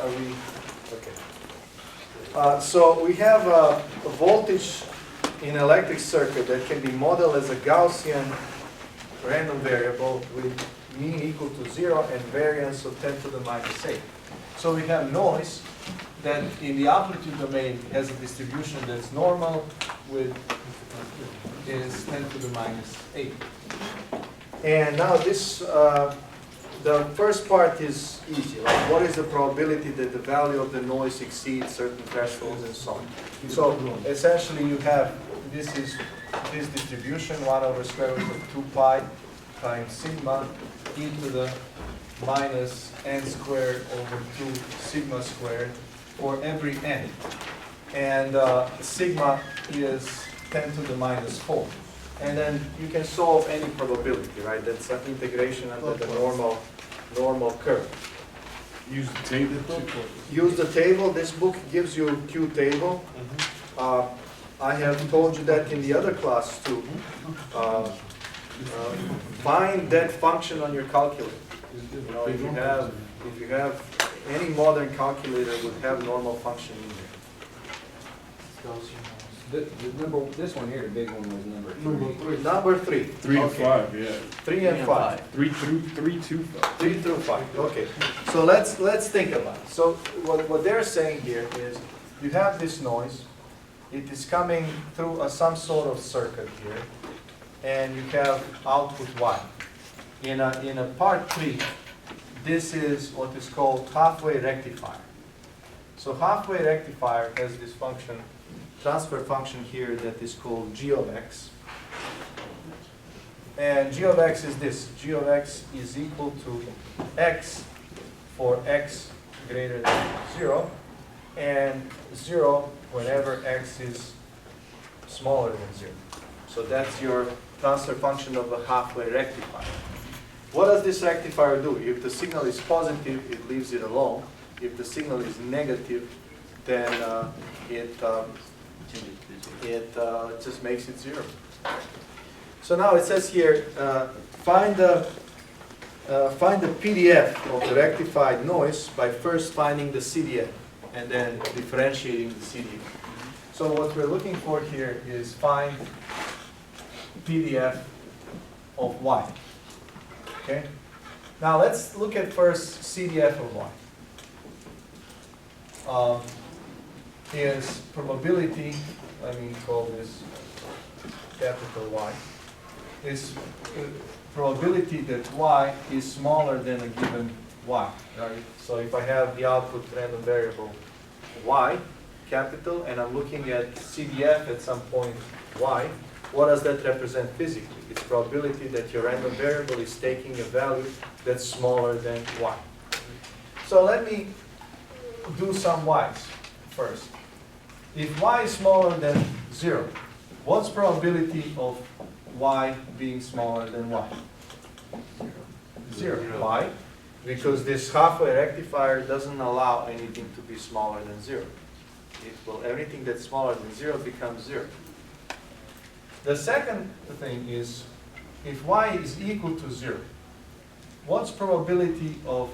are we? Okay. So we have a voltage in electric circuit that can be modeled as a Gaussian random variable with mean equal to 0 and variance of 10 to the minus 8. So we have noise that in the amplitude domain has a distribution that's normal with is 10 to the minus 8. And now this, the first part is easy. Like what is the probability that the value of the noise exceeds certain thresholds and so on. So essentially you have, this is this distribution, 1 over square root of 2 pi times sigma e to the minus n squared over 2 sigma squared for every n. And sigma is 10 to the minus 4. And then you can solve any probability, right? That's an integration under the normal curve. Use the table. Use the table. This book gives you Q table. I have told you that in the other class too. Find that function on your calculator. You know, if you have any modern calculator would have normal function in there. This one here, the big one was number 3. Number 3. 3 and 5, yeah. 3 and 5. 3 to 5. 3 through 5. Okay. So let's think about it. So what they're saying here is you have this noise. It is coming through some sort of circuit here, and you have output Y. In a part 3, this is what is called halfway rectifier. So halfway rectifier has this function, transfer function here that is called g of x. And g of x is this. G of x is equal to x for x greater than 0, and 0 whenever x is smaller than 0. So that's your transfer function of a halfway rectifier. What does this rectifier do? If the signal is positive, it leaves it alone. If the signal is negative, then it just makes it 0. So now it says here, find the PDF of the rectified noise by first finding the CDF and then differentiating the CDF. So what we're looking for here is find PDF of Y. Okay? Now let's look at first CDF of Y. Is probability, let me call this capital Y, is probability that Y is smaller than a given Y, right? So if I have the output random variable Y, capital, and I'm looking at CDF at some point Y, what does that represent physically? It's probability that your random variable is taking a value that's smaller than Y. So let me do some Y's first. If Y is smaller than 0, what's probability of Y being smaller than Y? 0. Why? Because this halfway rectifier doesn't allow anything to be smaller than 0. Everything that's smaller than 0 becomes 0. The second thing is, if Y is equal to 0, what's probability of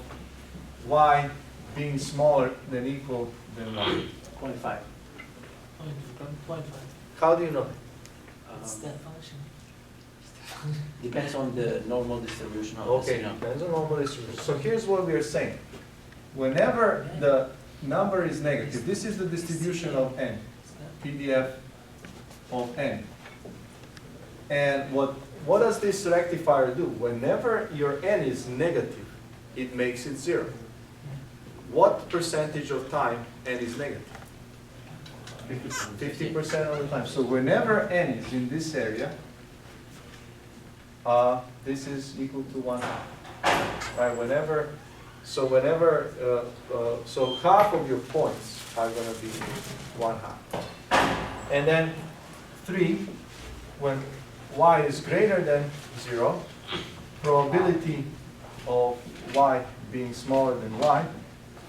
Y being smaller than equal than 1? 0.5. 0.5. How do you know? It's that function. Depends on the normal distribution of the Okay, signal. depends on normal distribution. So here's what we are saying. Whenever the number is negative, this is the distribution of n, PDF of n. And what does this rectifier do? Whenever your n is negative, it makes it 0. What percentage of time n is negative? 50% of the time. So whenever n is in this area, this is equal to 1/2. Right? So half of your points are going to be 1/2. And then 3, when Y is greater than 0, probability of Y being smaller than Y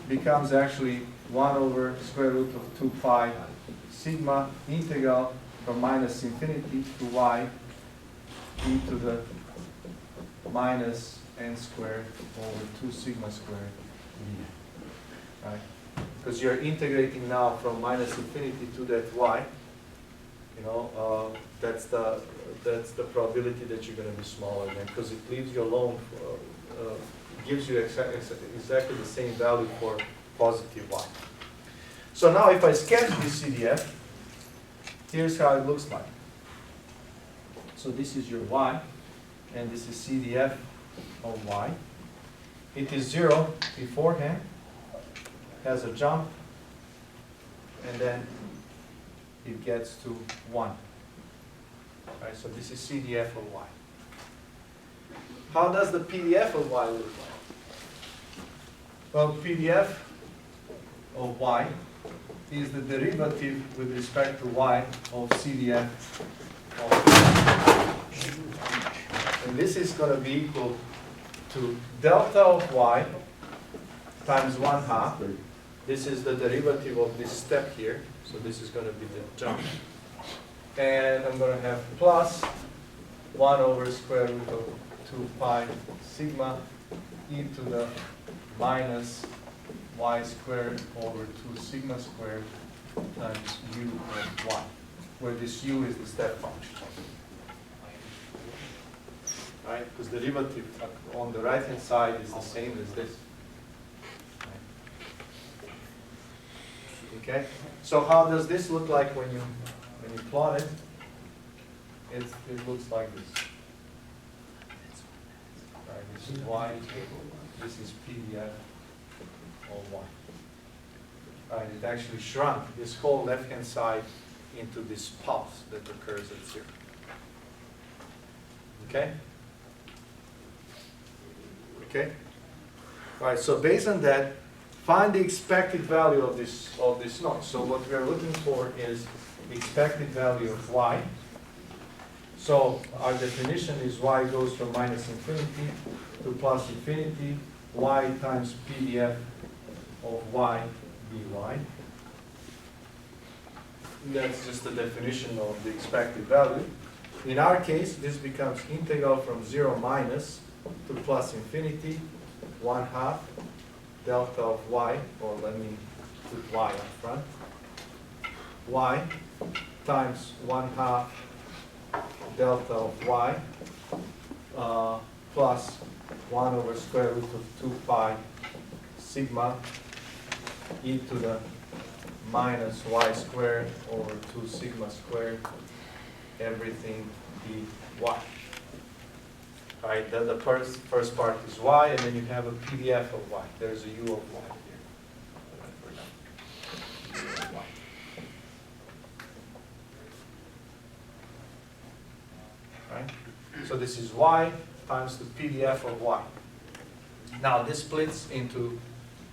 becomes actually 1 over square root of 2 pi sigma integral from minus infinity to Y e to the minus n squared over 2 sigma squared. right? Because you're integrating now from minus infinity to that y. You know, that's the probability that you're going to be smaller than, because it leaves you alone, gives you exactly the same value for positive y. So now if I sketch this CDF, here's how it looks like. So this is your y, and this is CDF of y. It is 0 beforehand, has a jump, and then it gets to 1. Right, so this is CDF of y. How does the PDF of y look like? Well, PDF of y is the derivative with respect to y of CDF of y. And this is going to be equal to delta of y times 1/2. This is the derivative of this step here. So this is going to be the jump. And I'm going to have plus 1 over square root of 2 pi sigma e to the minus y squared over 2 sigma squared times u of y, where this u is the step function. Right? Because the derivative on the right-hand side is the same as this. Okay? So how does this look like when you plot it? It looks like this. Right, this is y, this is PDF of y. Right, it actually shrunk this whole left-hand side into this pulse that occurs at 0. Okay? Okay? All right, so based on that, find the expected value of this noise. So what we are looking for is the expected value of y. So our definition is y goes from minus infinity to plus infinity, y times PDF of y dy. That's just the definition of the expected value. In our case, this becomes integral from 0 minus to plus infinity, 1/2 delta of y, or let me put y up front, y times 1/2 delta of y plus 1 over square root of 2 pi sigma e to the minus y squared over 2 sigma squared, everything dy. Right, then the first part is y, and then you have a PDF of y. There's a u of y here. Right? So this is y times the PDF of y. Now this splits into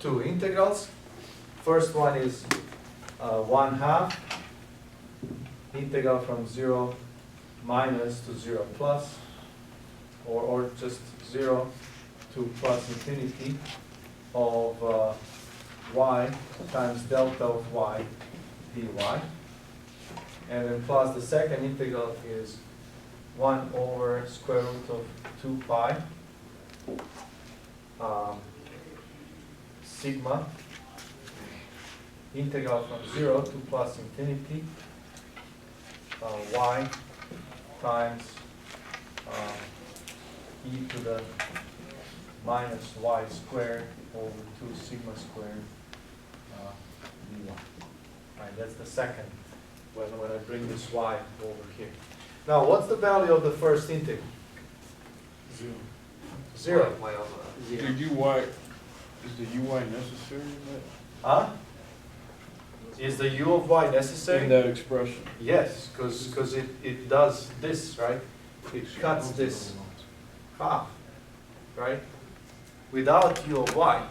two integrals. First one is 1/2 integral from 0 minus to 0 plus, or just 0 to plus infinity of y times delta of y dy. And then plus the second integral is 1 over square root of 2 pi sigma integral from 0 to plus infinity y times e to the minus y squared over 2 sigma squared dy. Right, that's the second when I bring this y over here. Now, what's the value of the first integral? 0. 0. The uy, is the uy necessary in that? Huh? Is the u of y necessary? In that expression? Yes, because it does this, right? It cuts this half, right? Without u of y,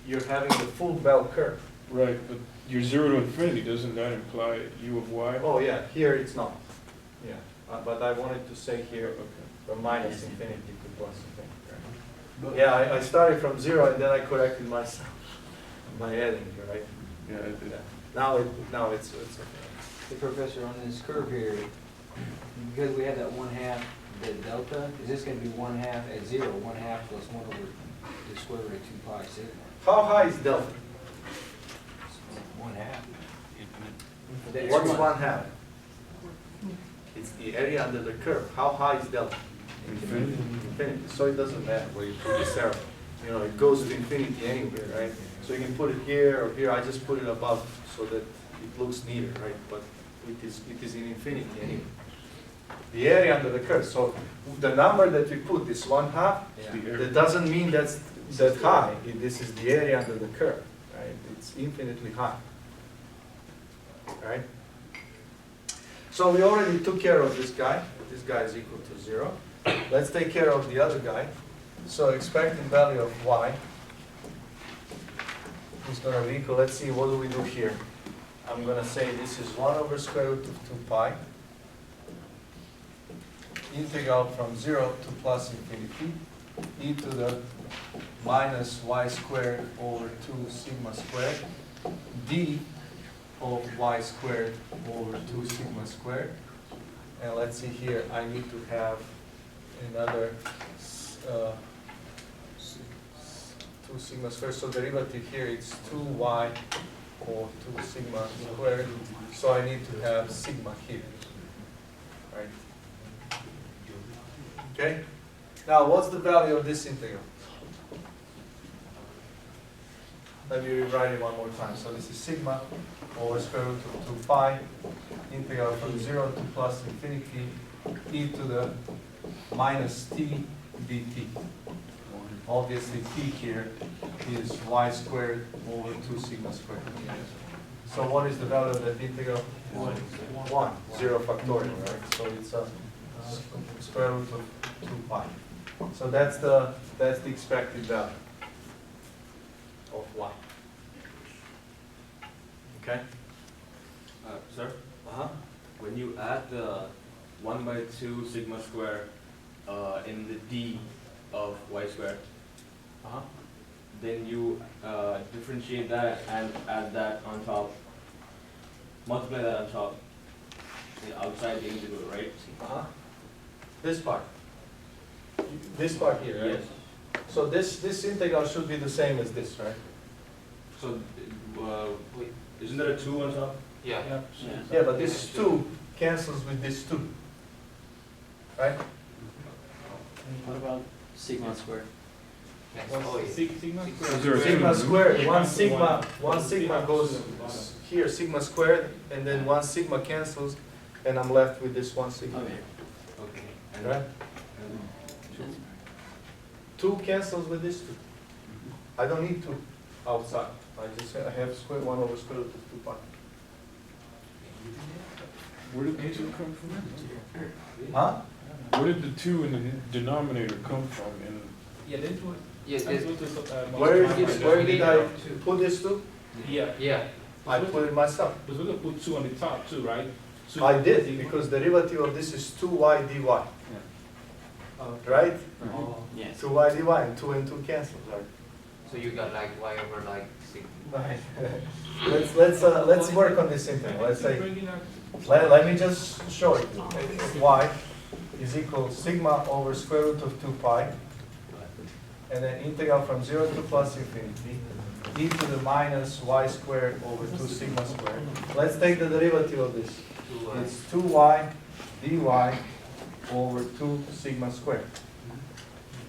you're having the full bell curve. Right, but your 0 to infinity, doesn't that imply u of y? Oh yeah, here it's not. Yeah, but I wanted to say here Okay. from minus infinity to plus infinity. Right? Yeah, I started from 0 and then I corrected myself by adding here, right? Yeah, it did. Yeah. Now it's okay. Hey, Professor, on this curve here, because we have that 1/2, the delta, is this going to be 1/2 at 0, 1/2 plus 1 over the square root of 2 pi sigma? How high is delta? One half. What's 1/2? It's the area under the curve. How high is delta? Infinity. Infinity. So it doesn't matter where you put this arrow. You know, it goes to infinity anywhere, right? So you can put it here or here. I just put it above so that it looks neater, right? But it is in infinity anyway. The area under the curve. So the number that we put, this 1/2, that doesn't mean that's that high. This is the area under the curve, right? It's infinitely high, right? So we already took care of this guy. This guy is equal to 0. Let's take care of the other guy. So expected value of y is going to be equal. Let's see, what do we do here? I'm going to say this is 1 over square root of 2 pi. Integral from 0 to plus infinity, e to the minus y squared over 2 sigma squared, d of y squared over 2 sigma squared. And let's see here, I need to have another 2 sigma squared. So derivative here is 2y or 2 sigma squared. So I need to have sigma here, right? Okay? Now, what's the value of this integral? Let me rewrite it one more time. So this is sigma over square root of 2 pi, integral from 0 to plus infinity, e to the minus t dt. Obviously, t here is y squared over 2 sigma squared. So what is the value of that integral? 1. 0 factorial, right? So it's a square root of 2 pi. So that's the expected value of y. Okay? Sir, Uh-huh. when you add the 1/2 sigma square in the d of y squared, Uh-huh. then you differentiate that and add that on top, multiply that on top, outside the integral, right? Uh-huh. This part. This part here, right? Yes. So this integral should be the same as this, right? So, isn't there a 2 on top? Yeah. Yeah, but this 2 cancels with this 2. Right? What about sigma squared? Sigma? Sigma squared, one sigma goes here, sigma squared, and then one sigma cancels, and I'm left with this one sigma. Okay. Okay. Right? 2 cancels with this 2. I don't need 2 outside. I have 1 over square root of 2 pi. Where did the 2 come from? Huh? Where did the 2 in the denominator come from? And Yeah, this one. Yes, That's yes. what this, Where did I put this 2? Yeah, Yeah. I put it myself. because we're gonna put 2 on the top too, right? Two I did, sigma. because derivative of this is 2y dy. Oh, Right? Oh. Yes. 2y dy, and 2 and 2 cancels, right? So you got like y over like sigma. Let's work on this integral. Let's say, Bring it out. let me just show it. Y is equal to sigma over square root of 2 pi, and then integral from 0 to plus infinity, e to the minus y squared over 2 sigma squared. Let's take the derivative of this. It's 2y dy over 2 sigma squared.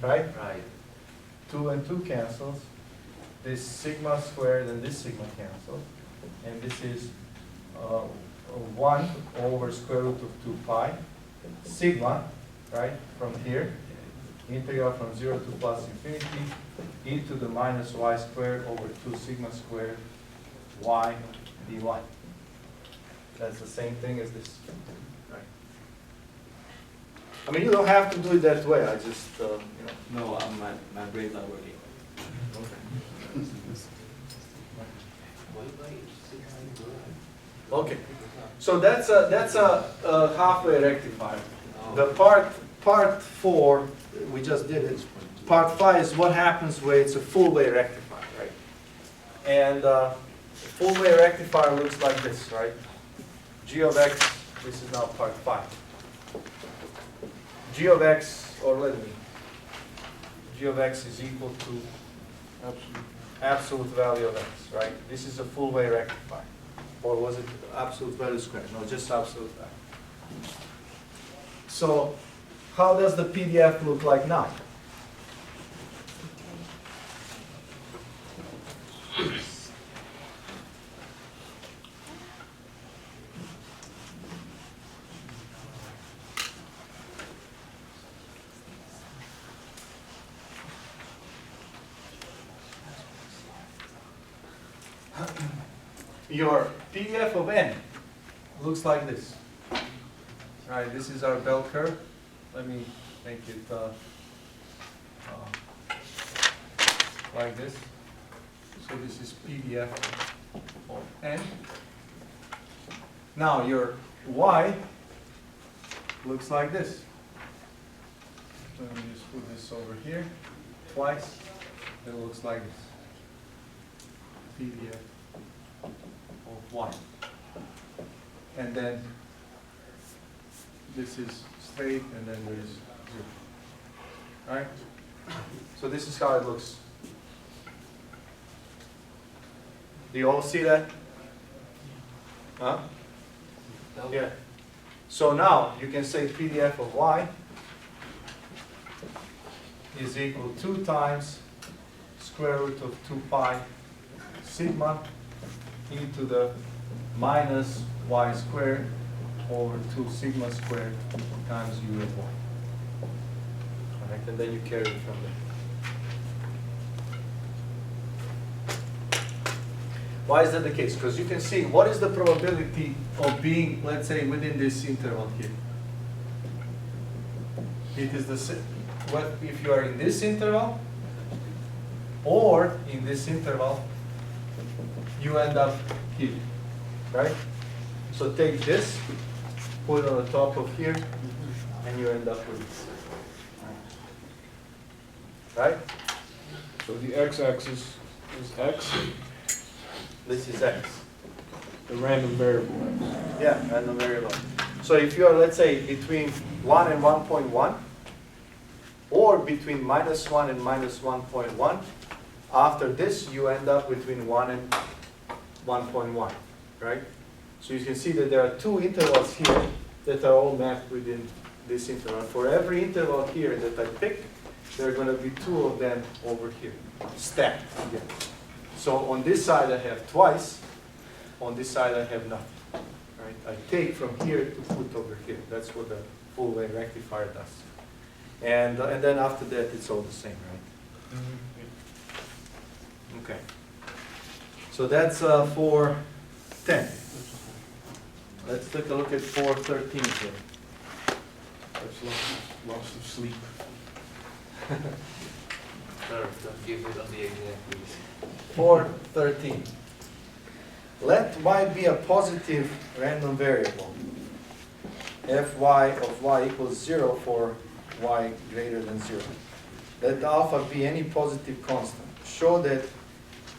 Right? Right. 2 and 2 cancels. This sigma squared and this sigma cancels. And this is 1 over square root of 2 pi. Sigma, right, from here. Integral from 0 to plus infinity. E to the minus y squared over 2 sigma squared y dy. That's the same thing as this. Right. I mean, you don't have to do it that way. I just, No, my brain's not working. Okay. So that's a halfway rectifier. The part 4, we just did it. Part 5 is what happens where it's a full way rectifier, right? And full way rectifier looks like this, right? G of x, this is now part 5. G of x, or let me, G of x is equal to Absolutely. absolute value of x, right? This is a full way rectifier. Or was it absolute value squared? No, just absolute value. So how does the PDF look like now? Your PDF of n looks like this. Right, this is our bell curve. Let me make it like this. So this is PDF of n. Now your y looks like this. Let me just put this over here twice. It looks like this. PDF of y. And then this is straight, and then there is 0. Right? So this is how it looks. Do you all see that? Huh? Yeah. So now you can say PDF of y is equal to 2 times square root of 2 pi sigma into the minus y squared over 2 sigma squared times u of y. Alright, and then you carry it from there. Why is that the case? Because you can see what is the probability of being, let's say, within this interval here. It is the same. What if you are in this interval or in this interval, you end up here, right? So take this, put it on the top of here, and you end up with this. Right? So the x-axis is x, This is x. the random variable x. Yeah, random variable. So if you are, let's say, between 1 and 1.1, or between -1 and -1.1, after this you end up between 1 and 1.1, right? So you can see that there are 2 intervals here that are all mapped within this interval. For every interval here that I pick, there are going to be 2 of them over here, stacked together. So on this side I have twice, on this side I have nothing. Right? I take from here to put over here. That's what the full way rectifier does. And then after that it's all the same, right? Okay. So that's for 10. Let's take a look at 413 here. That's loss of sleep. Don't give it on the exact, please. 413. Let y be a positive random variable. Fy of y equals 0 for y greater than 0. Let alpha be any positive constant. Show that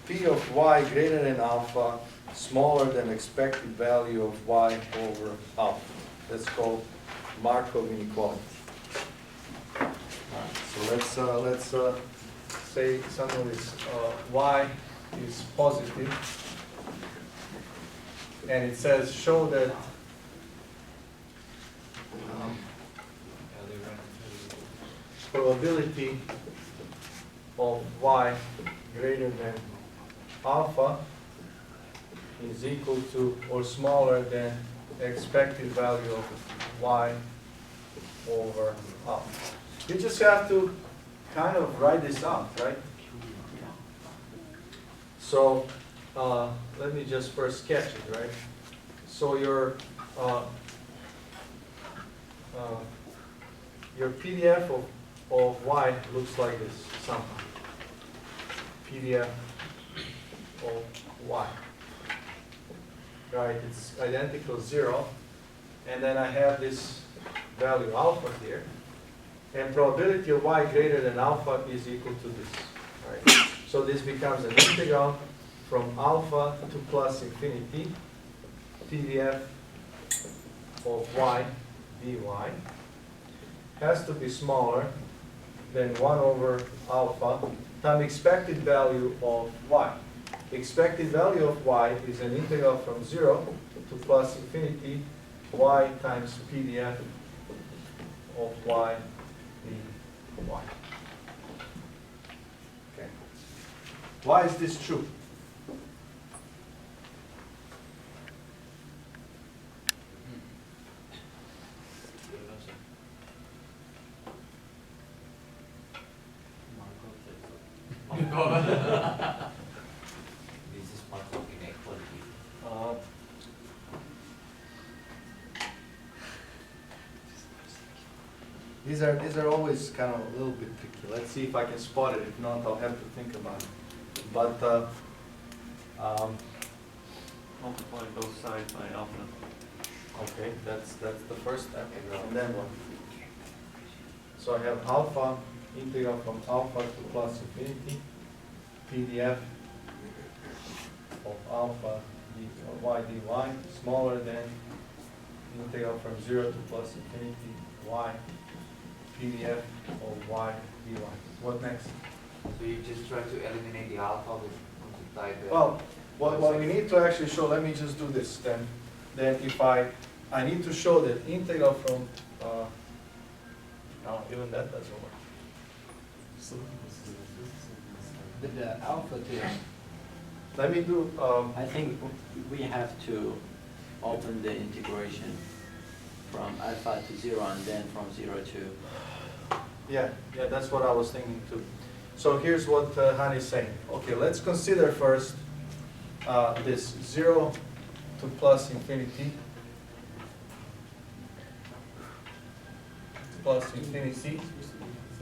p of y greater than alpha smaller than expected value of y over alpha. That's called Markov Inequality. So let's say something is y is positive, and it says show that probability of y greater than alpha is equal to or smaller than the expected value of y over alpha. You just have to kind of write this out, right? So let me just first sketch it, right? So your PDF of y looks like this somehow. PDF of y. Right, it's identical 0. And then I have this value alpha here. And probability of y greater than alpha is equal to this. Right? So this becomes an integral from alpha to plus infinity, PDF of y dy has to be smaller then 1 over alpha times expected value of y. Expected value of y is an integral from 0 to plus infinity y times PDF of y dy. Okay. Why is this true? This is Markov Inequality. These are always kind of a little bit tricky. Let's see if I can spot it. If not, I'll have to think about it. But Multiply both sides by alpha. okay, that's the first step. And then what? So I have alpha integral from alpha to plus infinity PDF of alpha y dy smaller than integral from 0 to plus infinity y PDF of y dy. What next? So you just try to eliminate the alpha with multiply the. Well, what we need to actually show, let me just do this then. Then if I need to show that integral from, no, even that doesn't work. But the alpha to, Let me do, I think we have to open the integration from alpha to 0 and then from 0 to, yeah, that's what I was thinking too. So here's what Hani's saying. Okay, let's consider first this 0 to plus infinity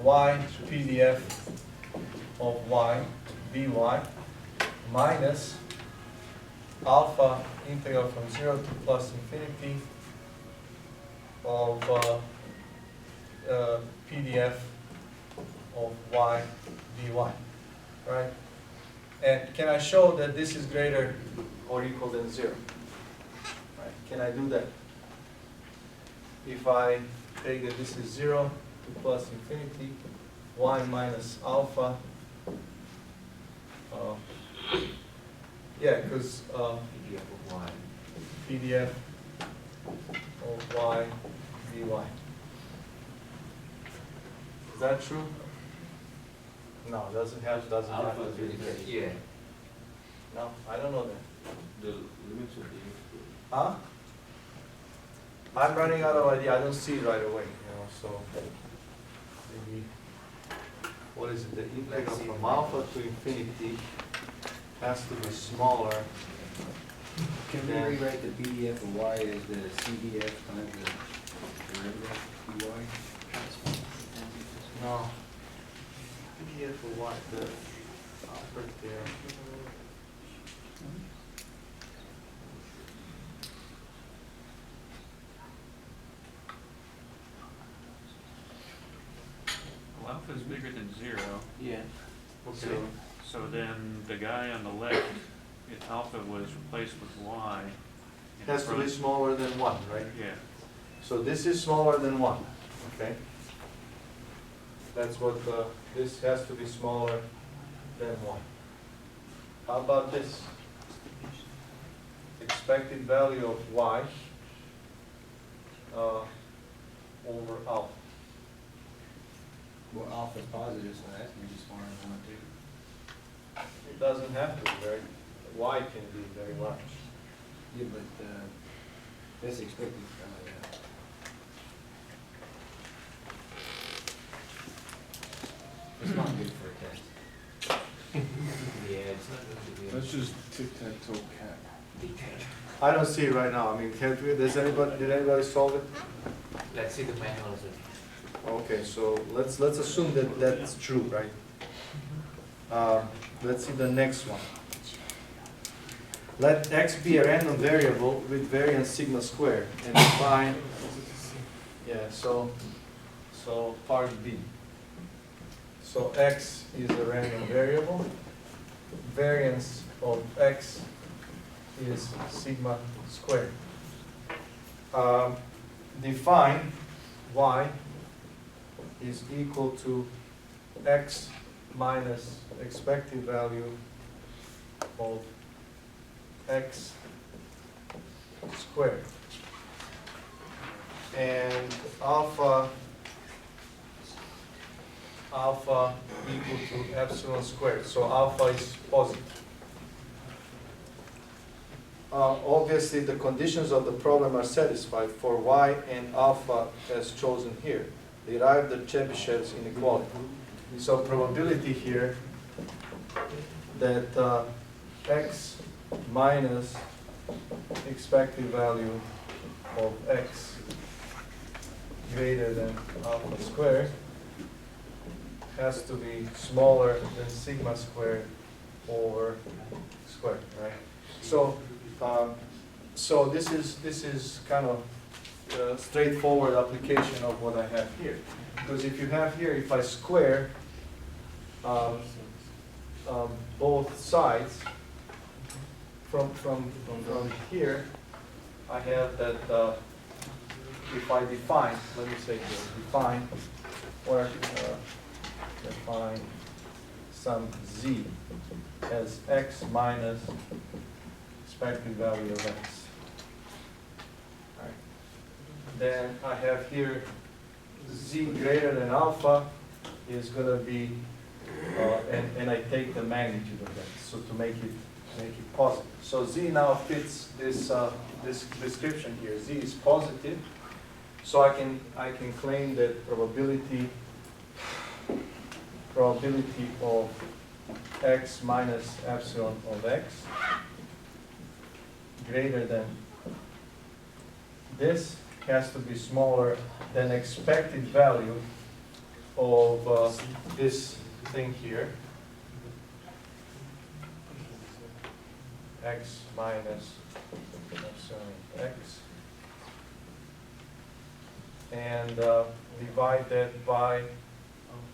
y PDF of y dy minus alpha integral from 0 to plus infinity of PDF of y dy, right? And can I show that this is greater or equal than 0? Right? Can I do that? If I take that this is 0 to plus infinity, y minus alpha, yeah, because PDF of y. PDF of y dy. Is that true? No, doesn't have to Alpha be. is really- Yeah. No, I don't know that. The limits of the. Huh? I'm running out of idea. I don't see it right away, so maybe, what is it? The integral Let's see. from alpha to infinity has to be smaller. can we Yeah. rewrite the PDF of y as the CDF times the derivative dy? No. PDF for what? The upper there. Well, alpha is bigger than 0, yeah. Okay. so then the guy on the left, if alpha was replaced with y. in Has to be front- smaller than 1, right? Yeah, So this is smaller than 1, okay? That's what, this has to be smaller than 1. How about this? Expected value of y over alpha. Well, alpha's positive, so that's gonna be smaller than 1 too. It doesn't have to be, right? Y can be very large. Yeah, but, that's expected, yeah. It's not good for a test. Yeah, it's not going to be. Let's just tic-tac-toe cat. I don't see it right now. I mean, can't we, did anybody solve it? Let's see the manuals. Okay, so let's assume that that's true, right? Let's see the next one. Let x be a random variable with variance sigma squared and define, yeah, so part B. So x is a random variable, variance of x is sigma squared. Define y is equal to x minus expected value of x squared. And alpha equal to epsilon squared, so alpha is positive. Obviously, the conditions of the problem are satisfied for y and alpha as chosen here. Derive the Chebyshev's inequality. So probability here that x minus expected value of x greater than alpha squared has to be smaller than sigma squared over squared, right? So, so this is kind of a straightforward application of what I have here. Because if you have here, if I square both sides from here, I have that if I define, let me say here, define some z as x minus expected value of x. Right. Then I have here z greater than alpha is going to be, and I take the magnitude of that, so to make it positive. So z now fits this this description here. Z is positive, so I can claim that probability of x minus epsilon of x greater than this has to be smaller than expected value of this thing here, x minus epsilon x, and divide that by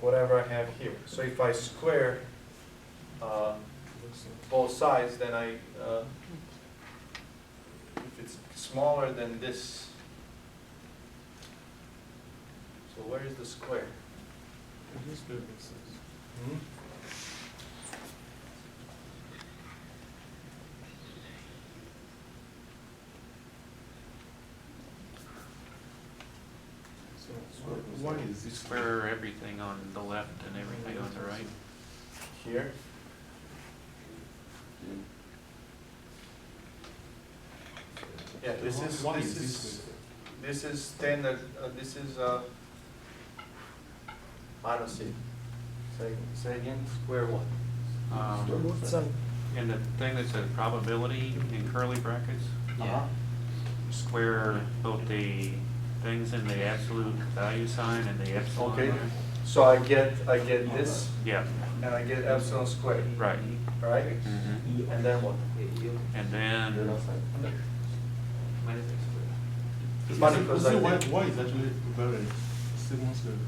whatever I have here. So if I square both sides, then if it's smaller than this, so where is the square? Hmm? Why is this? Square everything on the left and everything on the right. Here. Yeah, this is standard. This is minus it. Say again. Square one. And the thing that says probability in curly brackets, Uh-huh. square both the things in the absolute value sign and the epsilon. Okay. So I get this, Yeah, and I get epsilon squared, right. right? Mhm. And then what? And then, Minus x squared. It's funny because I did- why is actually very sigma squared?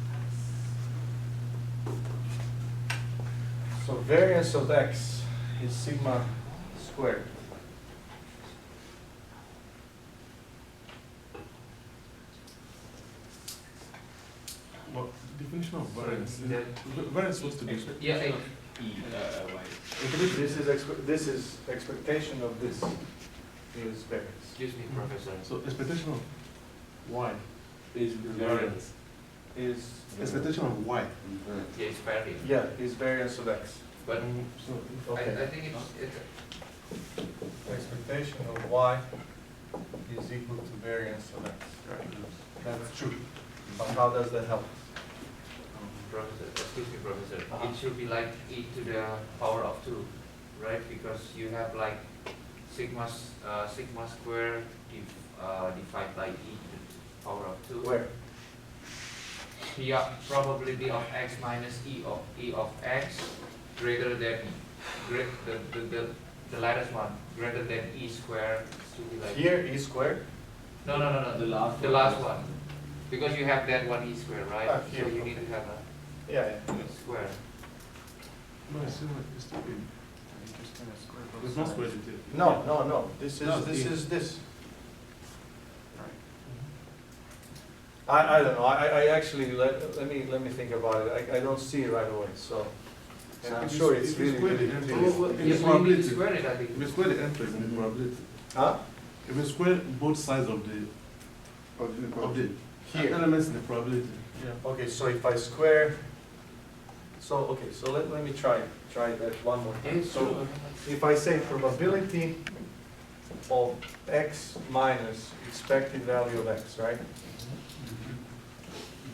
So variance of x is sigma squared. Well, definition of variance. Variance is supposed to be. Yeah, Y. This is expectation of this is variance. excuse me, Professor. So expectation of y Is variance. Is expectation of y. Yeah, it's variance. yeah, is variance of x. But So Okay. I think it's Expectation of y is equal to variance of x. right. That's true. But how does that help? Professor, excuse me, Professor. Uh-huh. It should be like e to the power of 2, right? Because you have like sigma square divided by e to the power of 2. Where? Here, probability of x minus e of x greater than the latest one greater than e squared should be like Here e squared? no. The last one, because you have that one e squared, right? Ah, So here, you okay. need to have Yeah, a square. no, it's still it's still in. Just gonna square both There's no sides. square detail. No. This is No, this yeah. is this. Right. I don't know, I actually, let me think about it, I don't see it right away, so. And I'm sure it's If you really, square really the trivial. entries, Yes, in we probability, square it, I think. if you square the entries in the probability, Huh? if you square both sides of the Here. elements in the probability, yeah. Okay, so if I square, so let me try that one more time. So if I say probability of x minus expected value of x, right?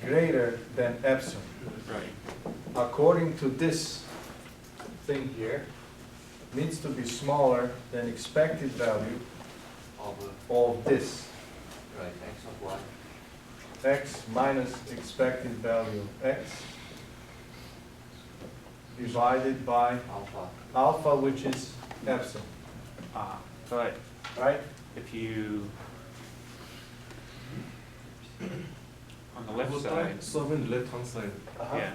Greater than epsilon. Right. According to this thing here, needs to be smaller than expected value of this. Right, x of y. X minus expected value of x divided by Alpha. alpha, which is epsilon, But right? if you, on the I left will side, try solving the left hand side. yeah,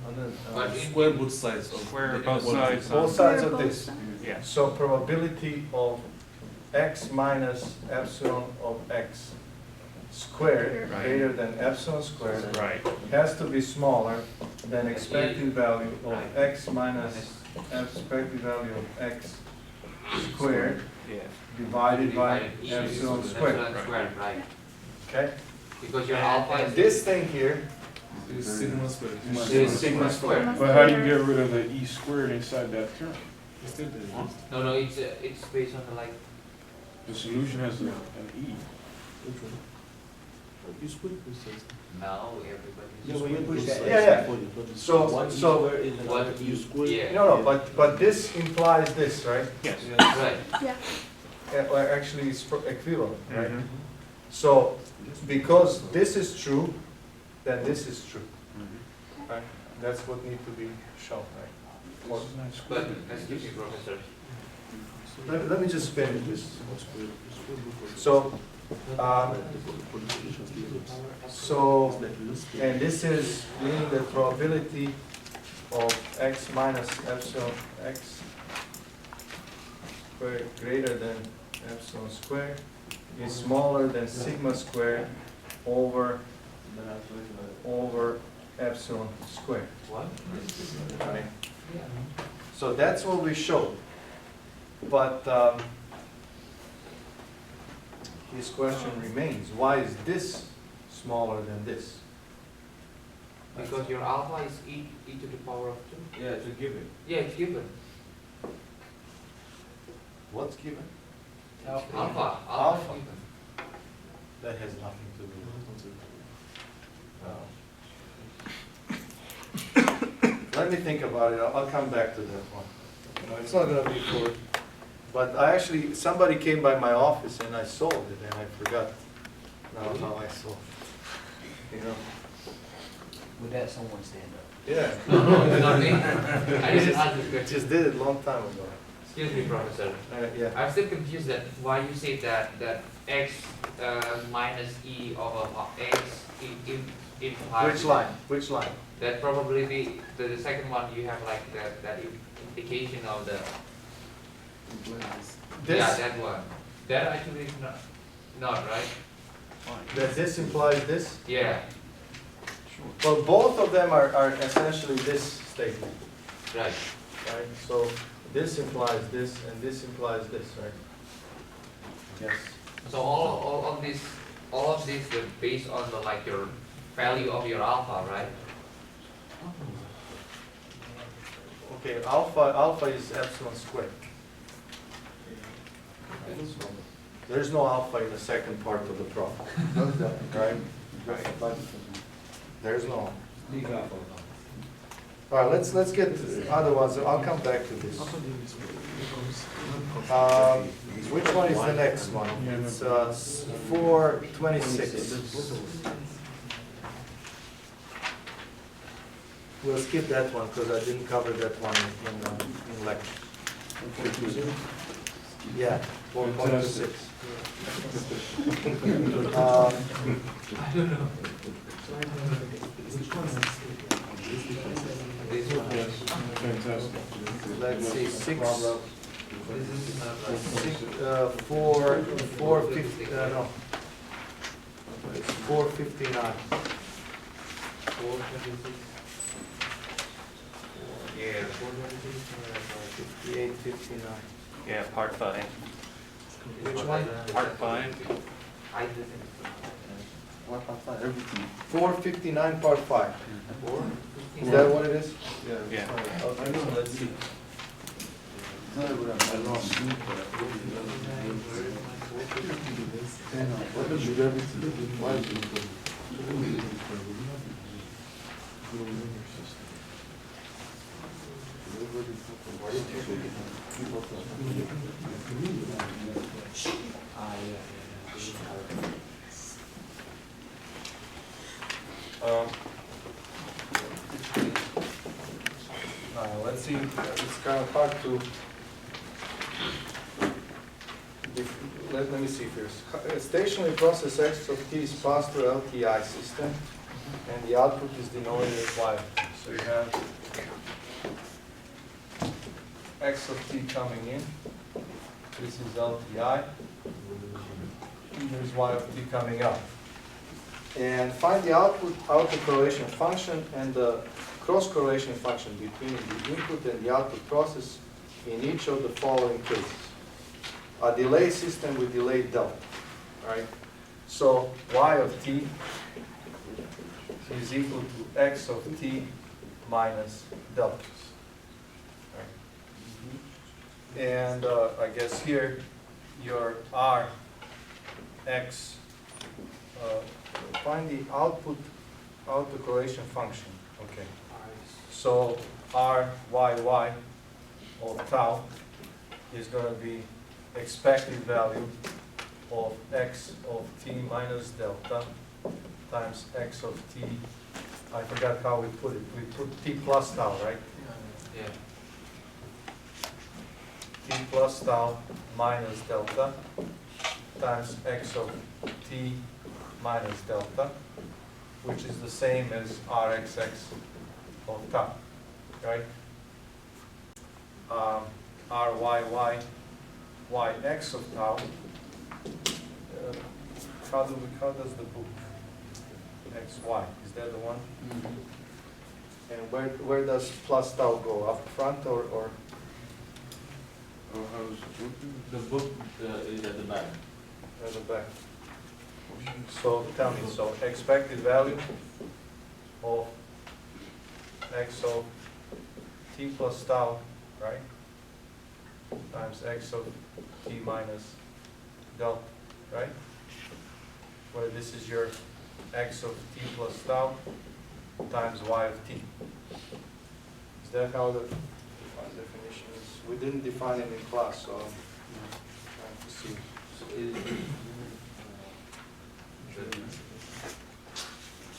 And then, But in- Square both sides of Square the both inequality. sides. both sides of this. yeah, So probability of x minus epsilon of x squared Right. greater than epsilon squared right, has to be smaller than expected value of Right. x minus expected value of x squared yeah. divided by E. epsilon Epsilon squared, squared, right. okay? Because your alpha And is. this thing here It's sigma squared. is sigma squared. But how do you get rid of the e squared inside that term? It's still there. No, it's based on the like, The solution has an e. Which one? You square both sides. now everybody's. Yeah, when you push that Yeah, X, yeah. So, one e so, square is another What e. you square. Yeah. no, but this implies this, right? Yes. Right. Or actually it's equivalent, right? Mhm. So, because this is true, then this is true, Mhm. right? That's what needs to be shown, right? Or- But, excuse me, Professor. Let me just finish this. Square both sides. So, um, For the solutions, so, it's like this. and this is meaning the probability of x minus epsilon x squared greater than epsilon squared is smaller than sigma squared over epsilon squared. What? Right? So that's what we showed. But his question remains, why is this smaller than this? Because your alpha is e to the power of 2. Yeah, it's a given. Yeah, it's given. What's given? Alpha Alpha. is given. That has nothing to do with it. Let me think about it, I'll come back to that one. You know, it's not gonna be for, but I actually, somebody came by my office and I solved it and I forgot now how I solved it. You know? Would that someone stand up? Yeah. No, not me. I didn't ask this I question. just did it a long time ago. Excuse me, Professor. Yeah. I'm still confused that why you say that x minus e over x implies. Which line? Which line? That probably the second one you have like that implication of the. Yeah, This, that one. That actually is not right. that this implies this? Yeah, Well, both of them are essentially this statement, right. right? So this implies this and this implies this, right? Yes. So all of this are based on the like your value of your alpha, right? Okay, alpha is epsilon squared. There's no alpha in the second part of the problem, right? Right. There's no. All right, let's get to the other ones. I'll come back to this. Which one is the next one? It's 426. We'll skip that one because I didn't cover that one in lecture. Yeah, 4.26. This one. Fantastic. Let's see, six, This is not right. 450, no. It's 459. 426. Yeah, 426. 58, 59. Yeah, part 5. Which one? Part 5. I didn't. 459, part 5. Is that what it is? Yeah. Okay, let's see. Let's see, it's kind of hard to, let me see first. A stationary process X of t is passed through LTI system, and the output is denoted as Y. So you have X of t coming in, this is LTI, and there's Y of t coming out. And find the output autocorrelation function and the cross-correlation function between the input and the output process in each of the following cases. A delay system with delayed delta, right? So Y of t is equal to X of t minus delta. Right? And I guess here your R, X, find the output autocorrelation function, okay. So R, Y, Y of tau is going to be expected value of X of t minus delta times X of t, I forgot how we put it, we put t plus tau, right? Yeah. T plus tau minus delta times X of t minus delta, which is the same as Rxx of tau, right? Ryy, Yx of tau. How does the book? Xy, is that the one? And where does plus tau go? Up front or? The book is at the back. At the back. So tell me, so expected value of X of t plus tau, right? Times X of t minus delta, right? Where this is your X of t plus tau times Y of t. Is that how the definition is? We didn't define it in class, so I'm trying to see.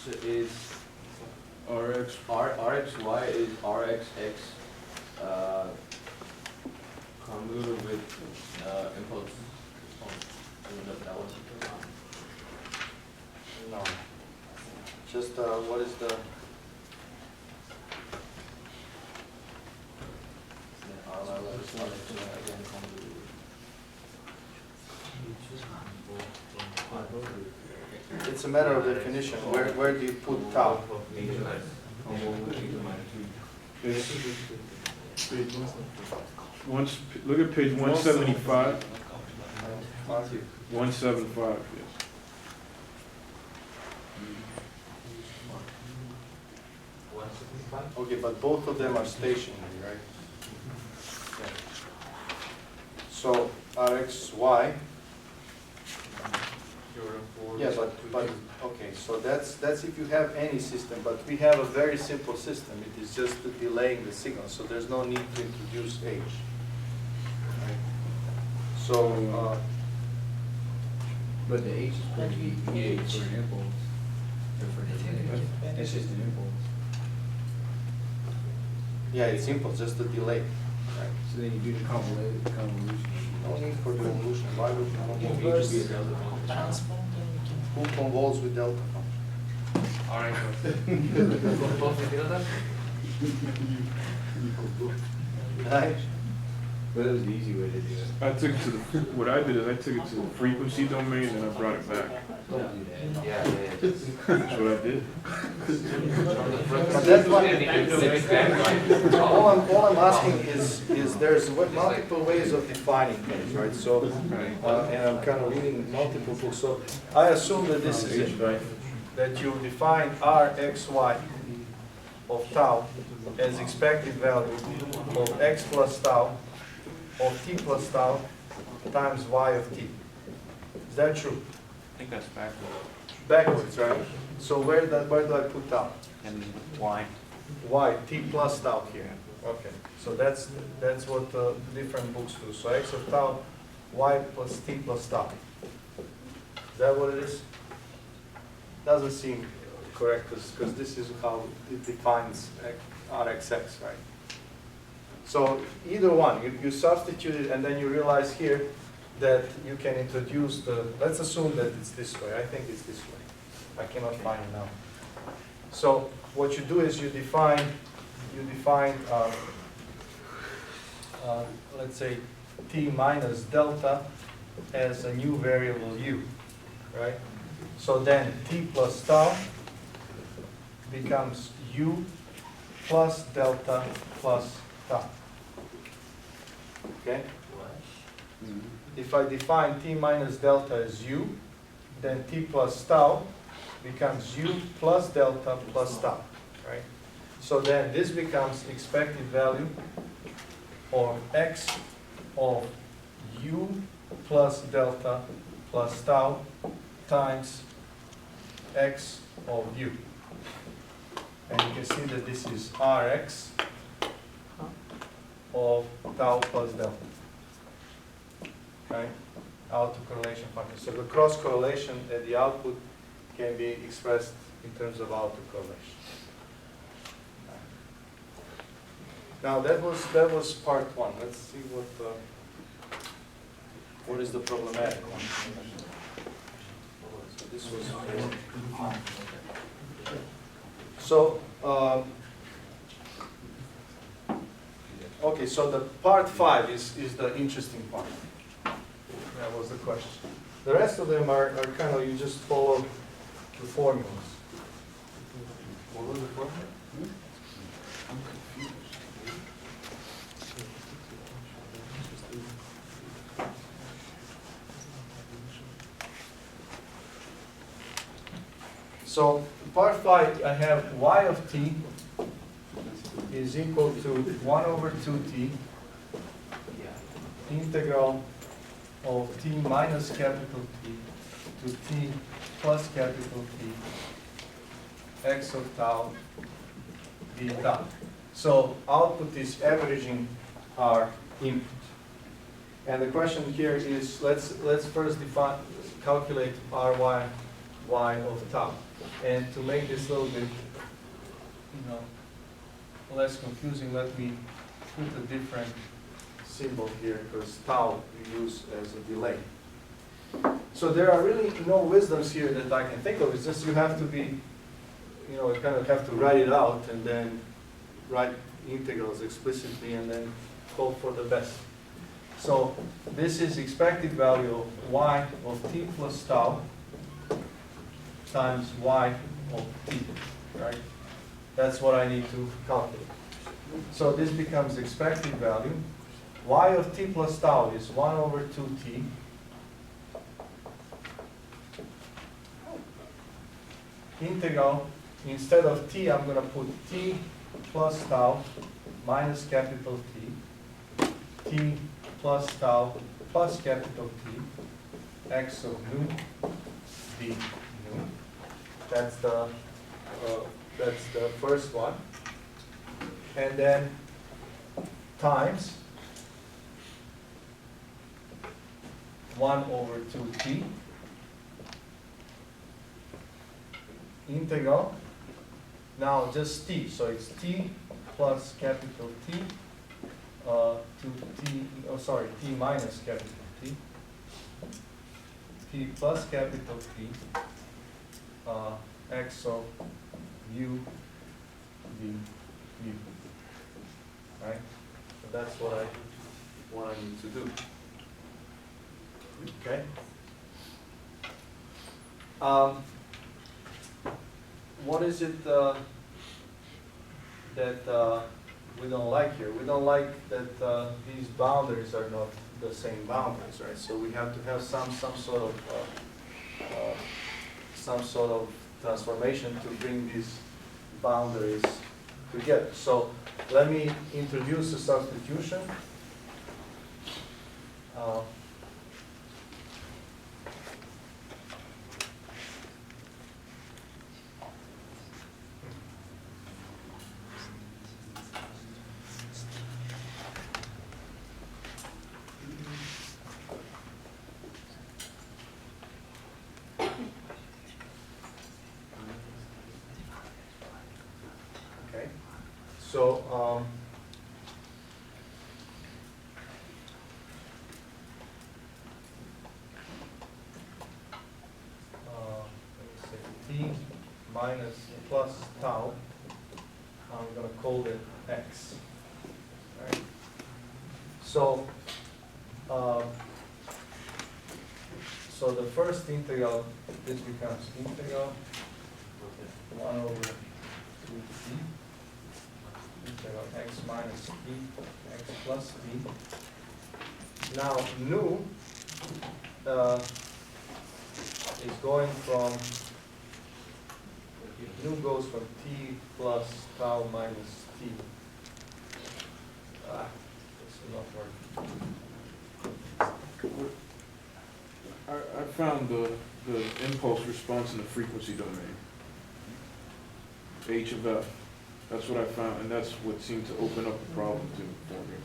So is RXY is RXX convoluted with impulse response. I don't know if that was No. Just what is the? It's a matter of definition. Where do you put tau? Look at page 175. 175, yes. Okay, but both of them are stationary, right? Yeah. So Rxy. Yeah, but okay, so that's if you have any system, but we have a very simple system. It is just delaying the signal, so there's no need to introduce H. Right? So But the H is pretty big for an impulse. It's just an impulse. yeah, it's simple, just a delay. Right? So then you do the convolution. No need for convolution. Why would you Inverse. Who convolves with delta function? Alright. Right? But that was the easy way to do it. I took it to the, what I did is I took it to the frequency domain and I brought it back. Don't do that. Yeah. That's what I did. But that's what- All All I'm asking is there's multiple ways of defining things, right? So, and I'm kind of reading multiple books, so I assume that this is it, right? That you define Rxy of tau as expected value of x plus tau of t plus tau times y of t. Is that true? I think that's backwards. Backwards, right? So where do I put tau? And why? Y, t plus tau here. Okay, so that's what different books do. So x of tau, y plus t plus tau. Is that what it is? Doesn't seem correct, because this is how it defines Rxx, right? So either one, you substitute it and then you realize here that you can introduce let's assume that it's this way. I think it's this way. I cannot find it now. So what you do is you define, let's say, t minus delta as a new variable u, right? So then t plus tau becomes u plus delta plus tau. Okay? If I define t minus delta as u, then t plus tau becomes u plus delta plus tau, right? So then this becomes expected value of x of u plus delta plus tau times x of u. And you can see that this is Rx of tau plus delta. Okay? Autocorrelation function. So the cross correlation at the output can be expressed in terms of autocorrelation. Now that was part one. Let's see what is the problematic one. So this was okay. So the part 5 is the interesting part. That was the question. The rest of them are kind of, you just follow the formulas. What was the formula? I'm confused. So part 5, I have y of t is equal to 1 over 2t integral of t minus capital T to t plus capital T x of tau d tau. So output is averaging our input. And the question here is, let's first calculate Ry y of tau. And to make this a little bit, less confusing, let me put a different symbol here, because tau we use as a delay. So there are really no wisdoms here that I can think of. It's just you have to be, you kind of have to write it out and then write integrals explicitly and then hope for the best. So this is expected value of y of t plus tau times y of t, right? That's what I need to calculate. So this becomes expected value. Y of t plus tau is 1 over 2t integral, instead of t, I'm going to put t plus tau minus capital T plus tau plus capital T, x of nu d nu. That's the first one. And then times 1 over 2t integral, now just t, so it's t plus capital T to t, t minus capital T, t plus capital T, x of u d u, right? So that's what I need to do. Okay? What is it that we don't like here? We don't like that these boundaries are not the same boundaries, right? So we have to have some sort of transformation to bring these boundaries together. So let me introduce a substitution. Okay, so let me say t minus plus tau. I'm going to call it x. Right? So, so the first integral, this becomes integral 1 over 2t, integral x minus t, x plus t. Now, nu is going from, nu goes from t plus tau minus t. This is not working. I found the impulse response in the frequency domain. H of f. That's what I found, and that's what seemed to open up the problem for me.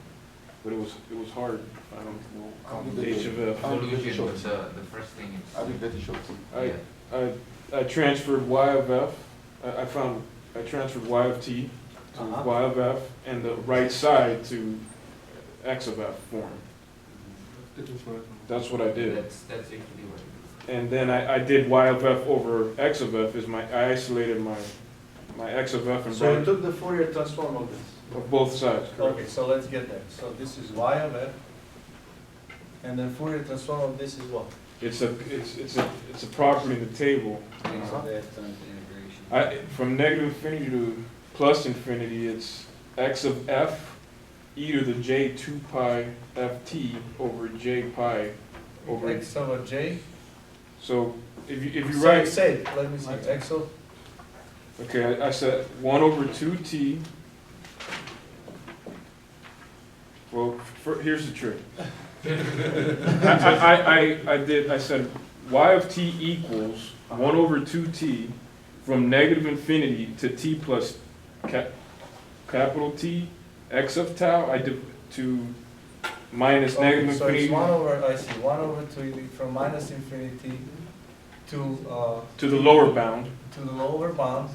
But it was hard. I don't know. H of f. Solution, the first thing is. I think that is short. I transferred y of f. I transferred y of t to y of f, and the right side to x of f form. That's what I did. That's actually what. And then I did y of f over x of f. I isolated my x of f and So you took the Fourier transform of this? of both sides. Correct? Okay, so let's get there. So this is y of f, and then Fourier transform of this is what? It's a property in the table. From negative infinity to plus infinity, it's x of f e to the j 2 pi ft over j pi over X over j. So if you So write, say, let me see, x of, okay, I said 1 over 2t. Well, here's the trick. I said y of t equals 1 over 2t from negative infinity to t plus capital T x of tau. I did to minus negative so it's infinity 1 over, I see, 1 over 2 from minus infinity to to the lower bound. to the lower bound,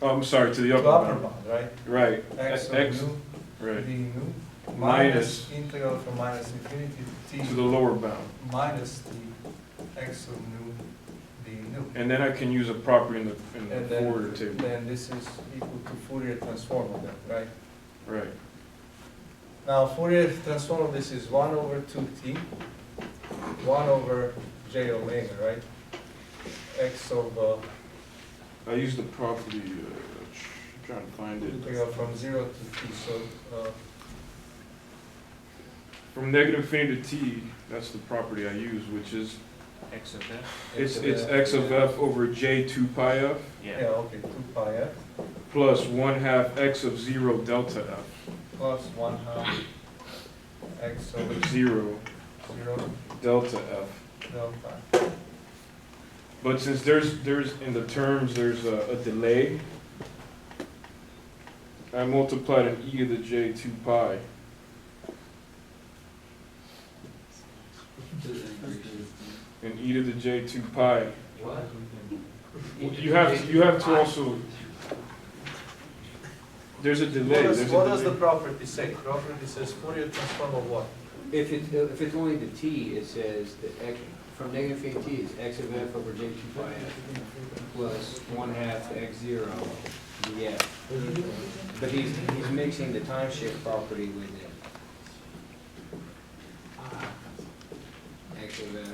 Oh, I'm sorry, to the to upper upper bound. bound, right? Right. X of X, nu right. d nu Minus integral from minus infinity to t to the lower bound. minus t x of nu d nu. And then I can use a property in the And Fourier table. then this is equal to Fourier transform of that, right? Right. Now Fourier transform of this is 1 over 2t, 1 over j omega, right? X of I used the property, trying to find it. integral from 0 to t, so From negative infinity to t, that's the property I use, which is, X of f? it's x of f over j 2 pi f yeah, okay, 2 pi f plus 1/2 x of 0 delta f. plus 1/2 x over 0 0 delta f. delta. But since there's in the terms, there's a delay, I multiplied an e to the j 2 pi. And e to the j 2 pi. What? You have to also, there's a delay. What does the property say? Property says Fourier transform of what? If it's only the t, it says that x, from negative infinity t is x of f over j 2 pi f plus 1/2 x0 df. But he's mixing the time shift property with it. X of f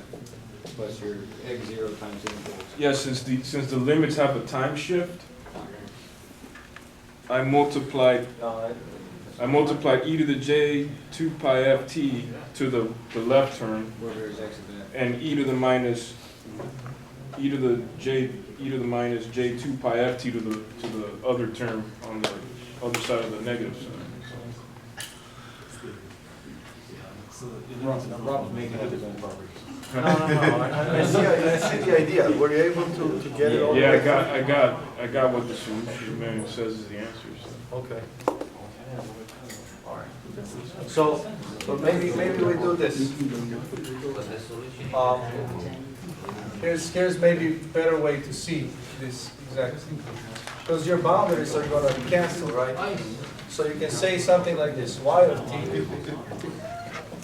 plus your x zero times impulse. Yeah, since the limits have a time shift, I multiplied e to the j 2 pi ft to the left term, Where there's x of f. and e to the minus j 2 pi ft to the other term on the other side of the negative sign. Rob's making up his own properties. No, I see the idea. Were you able to get it all? Yeah, right? I got what the solution manual says is the answer. So. Okay. So, but maybe we do this. Here's maybe a better way to see this exactly. Because your boundaries are gonna cancel, right? So you can say something like this, y of t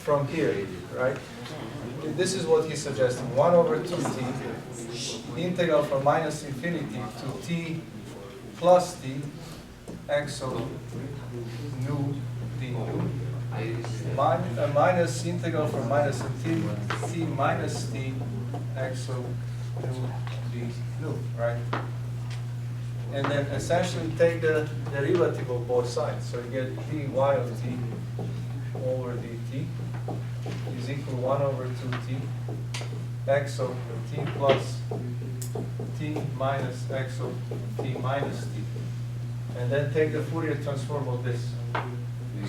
from here, right? This is what he's suggesting, 1 over 2t, integral from minus infinity to t plus t, x of nu d nu, minus integral from minus t minus t, x of nu d nu, right? And then essentially take the derivative of both sides. So you get dy of t over dt is equal 1 over 2t, x of t plus t minus x of t minus t. And then take the Fourier transform of this.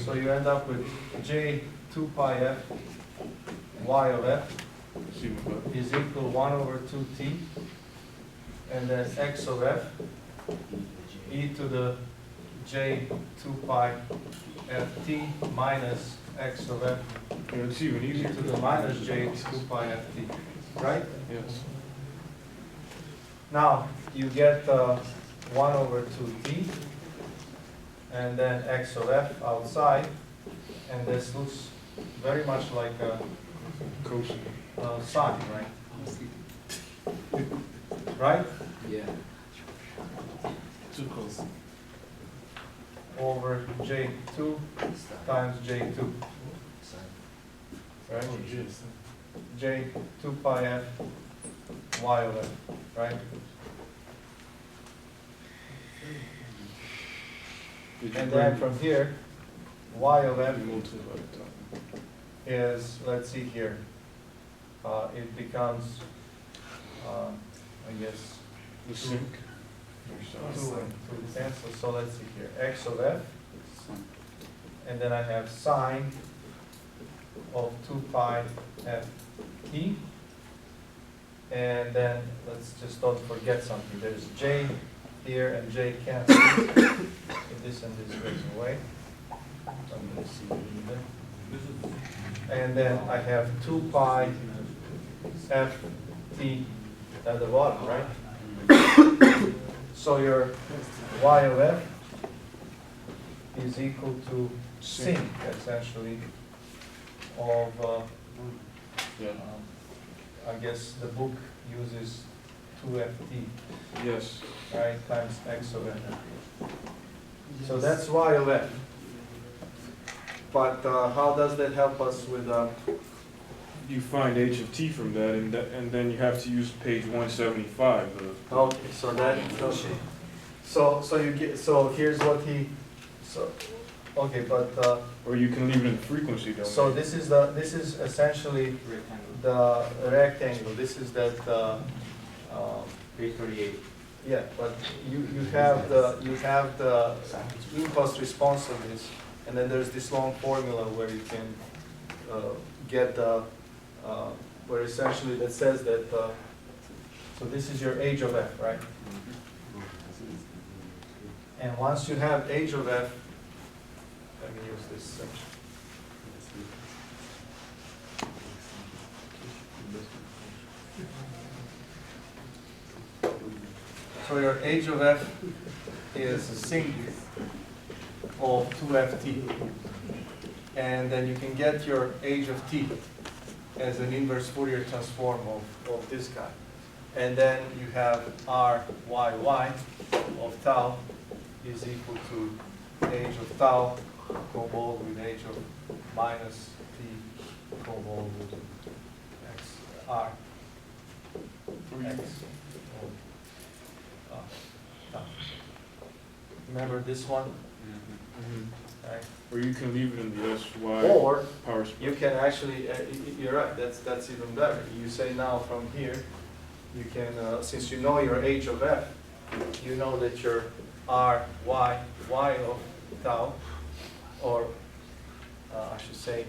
So you end up with j 2 pi f y of f is equal 1 over 2t, and then x of f e to the j 2 pi ft minus x of f It's even e easier. to the minus j 2 pi ft, right? Yes. Now you get 1 over 2t, and then x of f outside, and this looks very much like a sine, right? Right? Yeah. Too close. Over j2 times j2, right? Oh, yes. j 2 pi f y of f, right? And then from here, y of f is, let's see here, it becomes, I guess, The sink. 2 and 2 cancel. So let's see here, x of f, and then I have sine of 2 pi f t, and then let's just don't forget something. There's j here and j cancels. So this and this goes away. I'm going to see either. And then I have 2 pi f t at the bottom, right? So your y of f is equal to sink, essentially, of, I guess the book uses 2ft, Yes. right, times x of f. So that's y of f. But how does that help us with, You find h of t from that, and then you have to use page 175. okay, so that, so you get, so here's what he, so, okay, but, Or you can leave it in frequency domain. so this is essentially the rectangle, this is that, Page 38. yeah, but you have the impulse response of this, and then there's this long formula where you can get the, where essentially that says that, so this is your h of f, right? And once you have h of f, let me use this section. So your h of f is a sink of 2ft. And then you can get your h of t as an inverse Fourier transform of this guy. And then you have r y of tau is equal to h of tau co-ball with h of minus t co-ball with x r. X. Remember this one? Right. Or you can leave it in the SY Or power split. you can actually, you're right, that's even better. You say now from here, you can, since you know your h of f, you know that your r, y of tau, or I should say,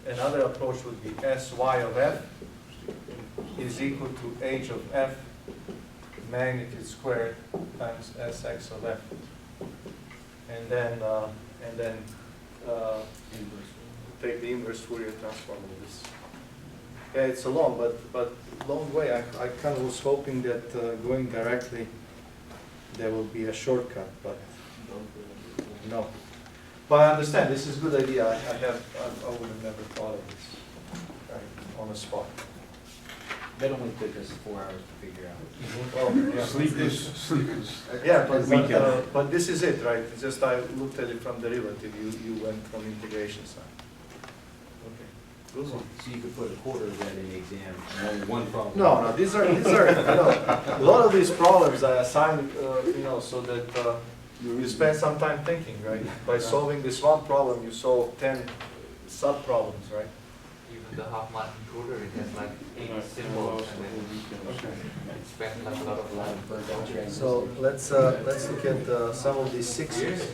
another approach would be sy of f is equal to h of f magnitude squared times sx of f. And then take the inverse Fourier transform of this. Yeah, it's a long, but long way. I kind of was hoping that going directly there will be a shortcut, but no. But I understand this is a good idea. I would have never thought of this right, on the spot. That only took us 4 hours to figure out. Well, yeah. Sleepers. Yeah, but this is it, right? It's just I looked at it from derivative. You went from integration side. Okay. Good one. So you could put a quarter of that in the exam, and only one problem. No, these are you know, a lot of these problems I assigned, you know, so that you spend some time thinking, right? By solving this one problem, you solve 10 sub-problems, right? Even the half Martin coder, it has like 8 symbols, and then it spends like a lot of time. So let's look at some of these sixes.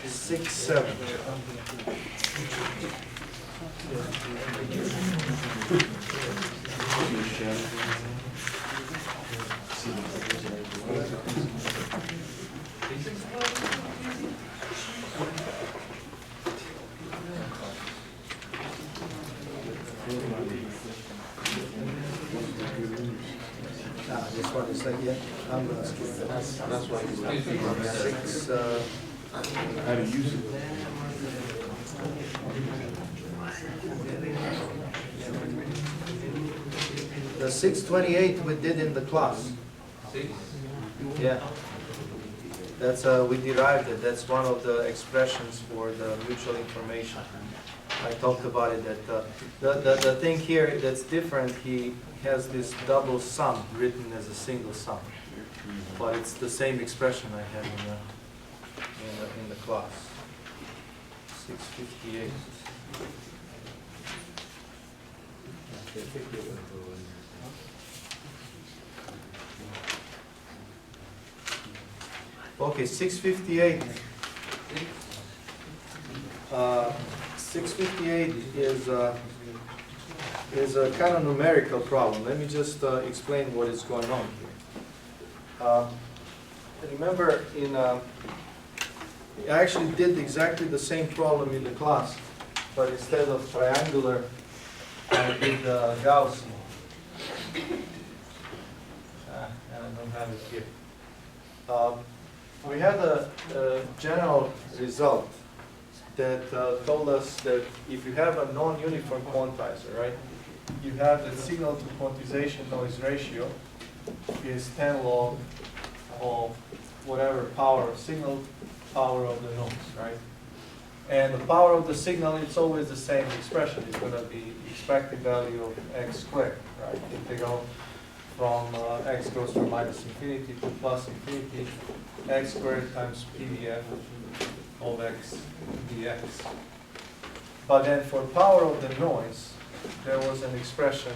6, 7. This one is like, yeah, I'm gonna skip that. That's why it's 6. How to use it. The 628 we did in the class. 6? Yeah. That's we derived it. That's one of the expressions for the mutual information. I talked about it. That the thing here that's different. He has this double sum written as a single sum, but it's the same expression I had in the class. 658. Okay, 658. 658 is a kind of numerical problem. Let me just explain what is going on here. Remember, I actually did exactly the same problem in the class, but instead of triangular, I did Gaussian. And I don't have it here. We had a general result that told us that if you have a non-uniform quantizer, right, you have the signal to quantization noise ratio is 10 log of whatever power, signal power of the noise, right? And the power of the signal, it's always the same expression. It's going to be expected value of x squared, right? Integral from x goes from minus infinity to plus infinity, x squared times pdf of x dx. But then for power of the noise, there was an expression.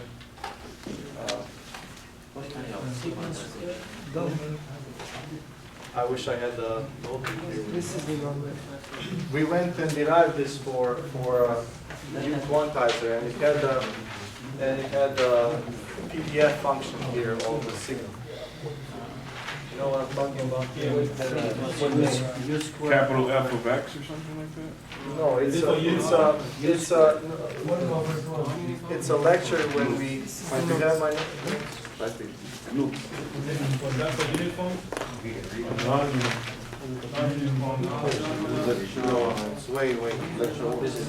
I wish I had the notebook here. We went and derived this for new quantizer, and it had a PDF function here of the signal. You know what I'm talking about here? Capital F of X or something like that? No, it's a lecture when we have my Wait. This is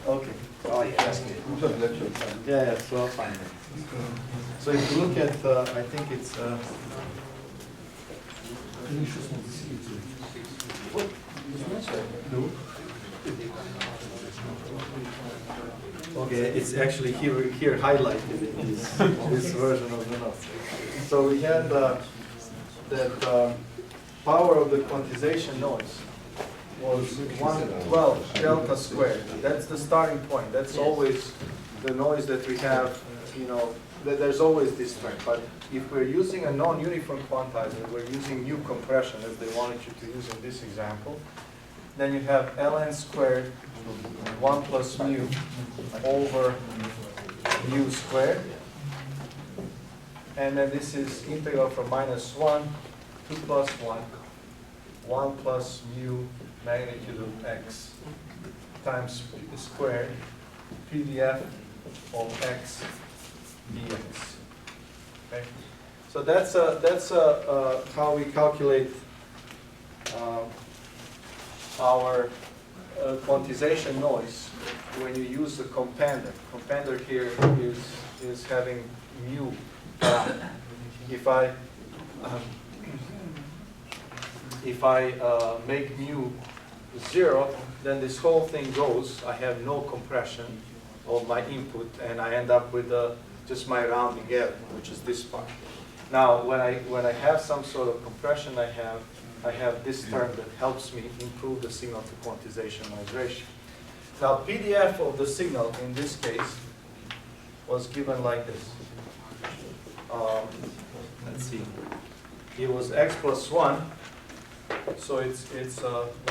okay. Oh, yeah, so I'll find it. So if you look at, I think it's, Okay, it's actually here highlighted in this version of the note. So we had that power of the quantization noise was 112 delta squared. That's the starting point. That's always the noise that we have, you know, there's always this term. But if we're using a non-uniform quantizer, we're using mu compression as they wanted you to use in this example. Then you have ln squared 1 plus mu over mu squared. And then this is integral from -1, 2 plus 1, 1 plus mu magnitude of x times squared PDF of x dx. Okay, so that's how we calculate our quantization noise when you use the compander. Compander here is having mu. If I make mu 0, then this whole thing goes. I have no compression of my input, and I end up with just my rounding error, which is this part. Now, when I have some sort of compression, I have this term that helps me improve the signal to quantization noise ratio. Now, PDF of the signal in this case was given like this. Let's see. It was x plus 1, so it's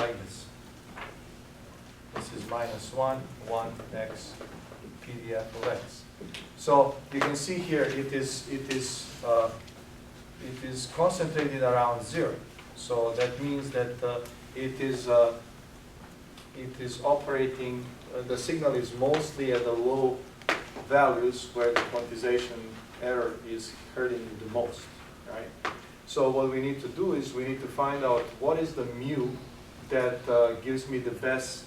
like this. This is -1, 1, x, PDF of x. So you can see here it is concentrated around 0. So that means that it is operating. The signal is mostly at the low values where the quantization error is hurting you the most, right? So what we need to do is we need to find out what is the mu that gives me the best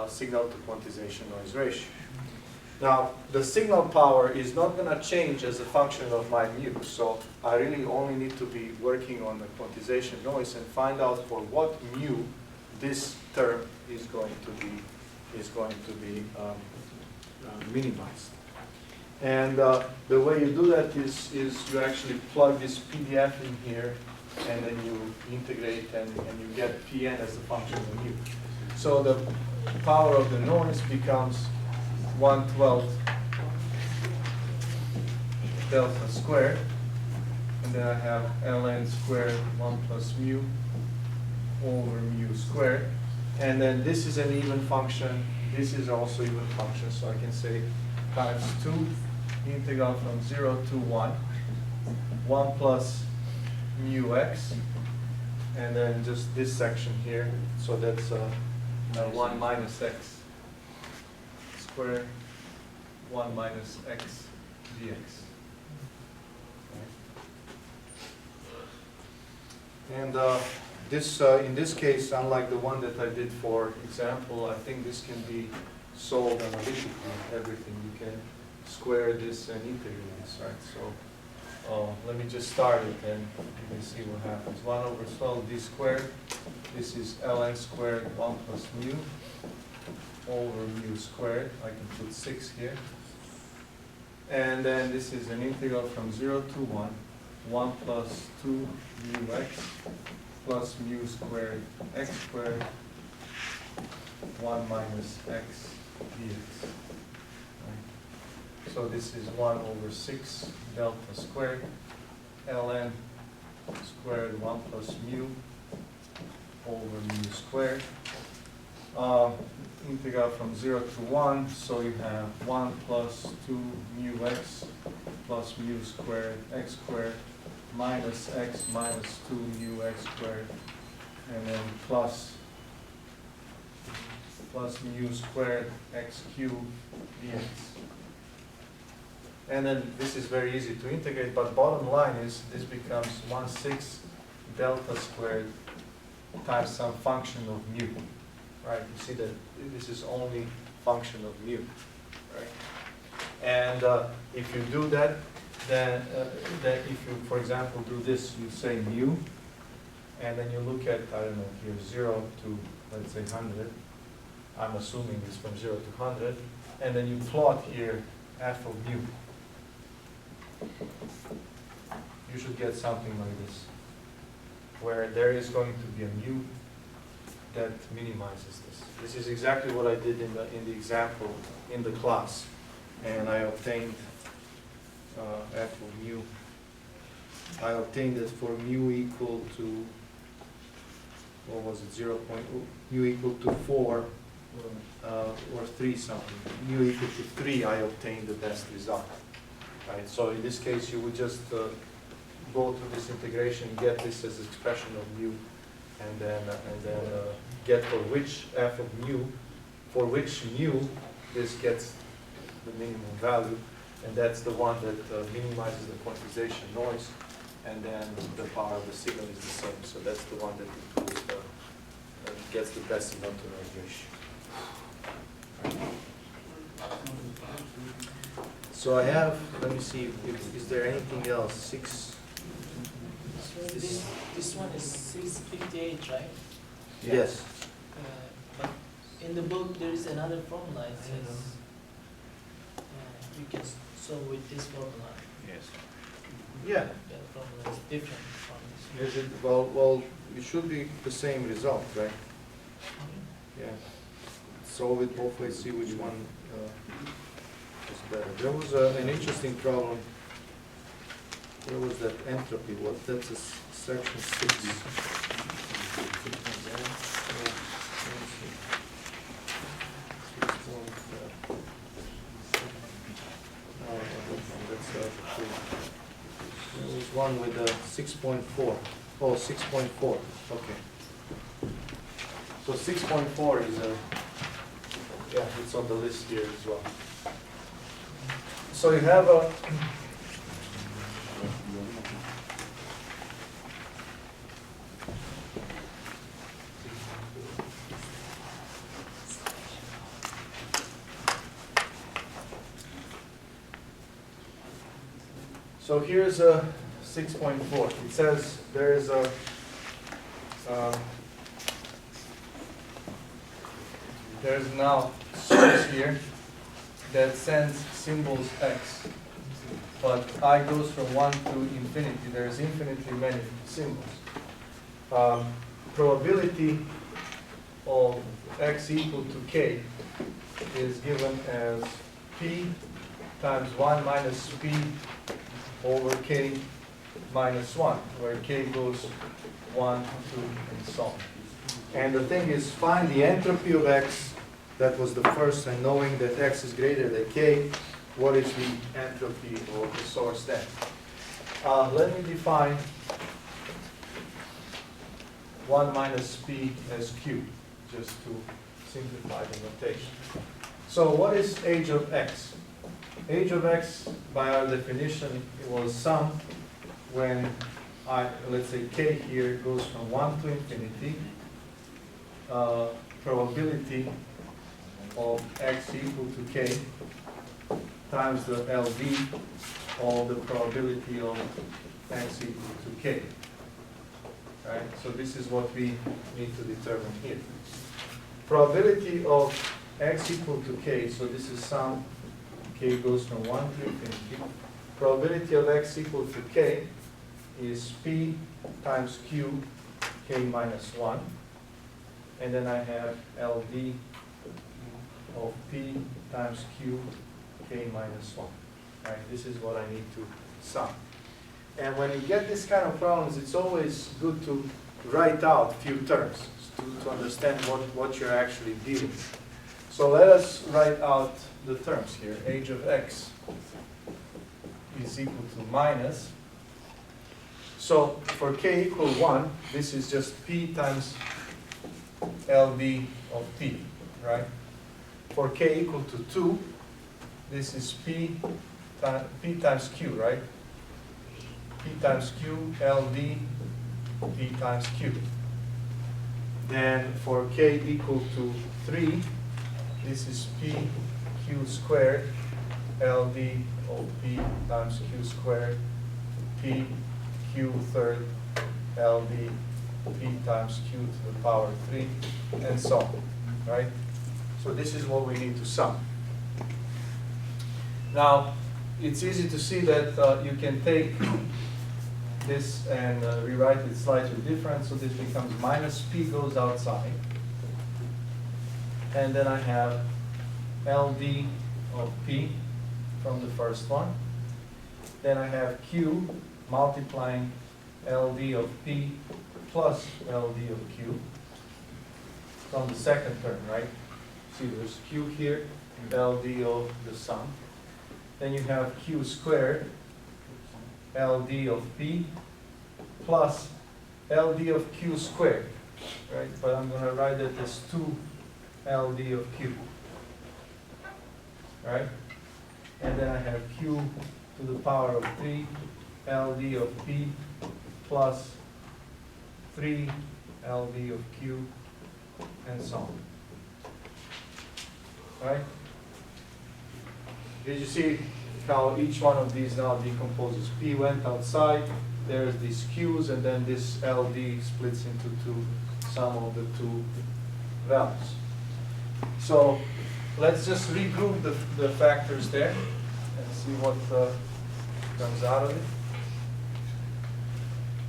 signal to quantization noise ratio. Now, the signal power is not going to change as a function of my mu, so I really only need to be working on the quantization noise and find out for what mu this term is going to be minimized. And the way you do that is you actually plug this PDF in here, and then you integrate, and you get Pn as a function of mu. So the power of the noise becomes 1/12 delta squared, and then I have ln squared 1 plus mu over mu squared, and then this is an even function, this is also even function, so I can say times 2 integral from 0 to 1, 1 plus mu x, and then just this section here, so that's 1 minus x squared, 1 minus x dx. Okay. And in this case, unlike the one that I did for example, I think this can be solved analytically, everything. You can square this and integrate this, right? So let me just start it and you can see what happens. 1 over 12 d squared. This is ln squared 1 plus mu over mu squared. I can put 6 here. And then this is an integral from 0 to 1. 1 plus 2 mu x plus mu squared x squared 1 minus x dx. So this is 1 over 6 delta squared ln squared 1 plus mu over mu squared. Integral from 0 to 1, so you have 1 plus 2 mu x plus mu squared x squared minus x minus 2 mu x squared, and then plus mu squared x cubed dx. And then this is very easy to integrate, but bottom line is this becomes 1/6 delta squared times some function of mu. Right? You see that this is only function of mu. Right? And if you do that, then if you, for example, do this, you say mu, and then you look at, I don't know, here 0 to, let's say, 100, I'm assuming is from 0 to 100, and then you plot here f of mu. You should get something like this, where there is going to be a mu that minimizes this. This is exactly what I did in the example in the class, and I obtained f of mu. I obtained it for mu equal to, what was it, mu equal to 4 or 3 something. Mu equal to 3, I obtained the best result. Right? So in this case, you would just go through this integration, get this as expression of mu, and then get for which f of mu, for which mu this gets the minimum value, and that's the one that minimizes the quantization noise, and then the power of the signal is the same. So that's the one that improves gets the best signal to noise ratio. So I have, let me see, is there anything else? So this one is 658, right? Yes. But in the book there is another formula. It says you can solve with this formula. Yes. Yeah. The formula is different from this. Is it, well, it should be the same result, right? Yeah. Solve it both ways, see which one is better. There was an interesting problem. Where was that entropy? What? That's a section 6. There was one with 6.4. Oh, 6.4. Okay. So 6.4 is yeah, it's on the list here as well. So you have a so here's a 6.4. It says there is a there's now source here that sends symbols x, but I goes from 1 to infinity. There's infinitely many symbols. Probability of x equal to k is given as p times 1 minus p over k minus 1, where k goes 1, 2, and so on. And the thing is, find the entropy of x. That was the first, and knowing that x is greater than k, what is the entropy of the source then? Let me define 1 minus p as q, just to simplify the notation. So what is age of x? Age of x, by our definition, it was sum when let's say k here goes from 1 to infinity. Probability of x equal to k times the LV of the probability of x equal to k. Right? So this is what we need to determine here. Probability of x equal to k, so this is sum, k goes from 1 to infinity. Probability of x equal to k is p times q, k minus 1. And then I have LV of p times q, k minus 1. Right? This is what I need to sum. And when you get this kind of problems, it's always good to write out a few terms to understand what you're actually dealing with. So let us write out the terms here. Age of x is equal to minus. So for k equal 1, this is just p times LV of p, right? For k equal to 2, this is p times q, right? P times q, LV, p times q. Then for k equal to 3, this is p q squared, LV of p times q squared, p q third, LV p times q to the power 3, and so on, right? So this is what we need to sum. Now, it's easy to see that you can take this and rewrite it slightly different. So this becomes minus p goes outside. And then I have LD of p from the first one. Then I have q multiplying LD of p plus LD of q from the second term, right? See, there's q here, LD of the sum. Then you have q squared, LD of p, plus LD of q squared, right? But I'm going to write it as 2 LD of q, right? And then I have q to the power of 3 LD of p plus 3 LD of q, and so on. Right? Did you see how each one of these now decomposes? P went outside, there's these q's, and then this LD splits into sum of the two values. So let's just regroup the factors there and see what comes out of it.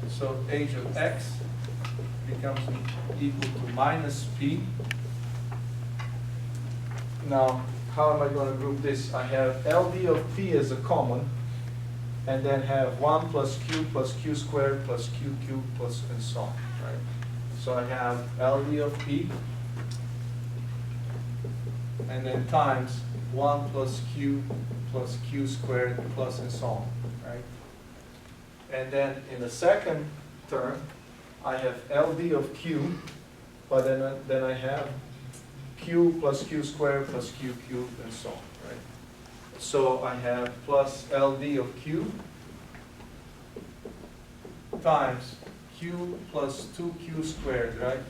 So h of x becomes equal to minus p. Now, how am I going to group this? I have LD of p as a common, and then have 1 plus q squared plus q cubed plus and so on, right? So I have LD of p, and then times 1 plus q squared plus and so on, right? And then in the second term, I have LD of q, but then I have q plus q squared plus q cubed and so on, right? So I have plus LD of q times q plus 2q squared, right?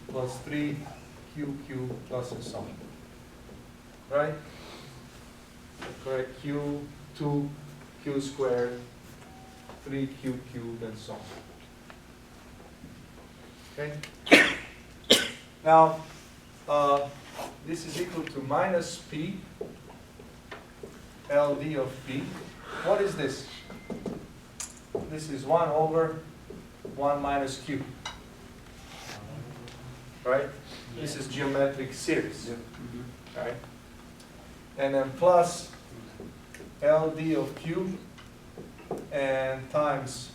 Plus 3q cubed plus and so on, right? Correct, q, 2q squared, 3q cubed and so on. Okay? Now, this is equal to minus p LD of p. What is this? This is 1 over 1 minus q. Right? This is geometric series. Right? And then plus LD of q and times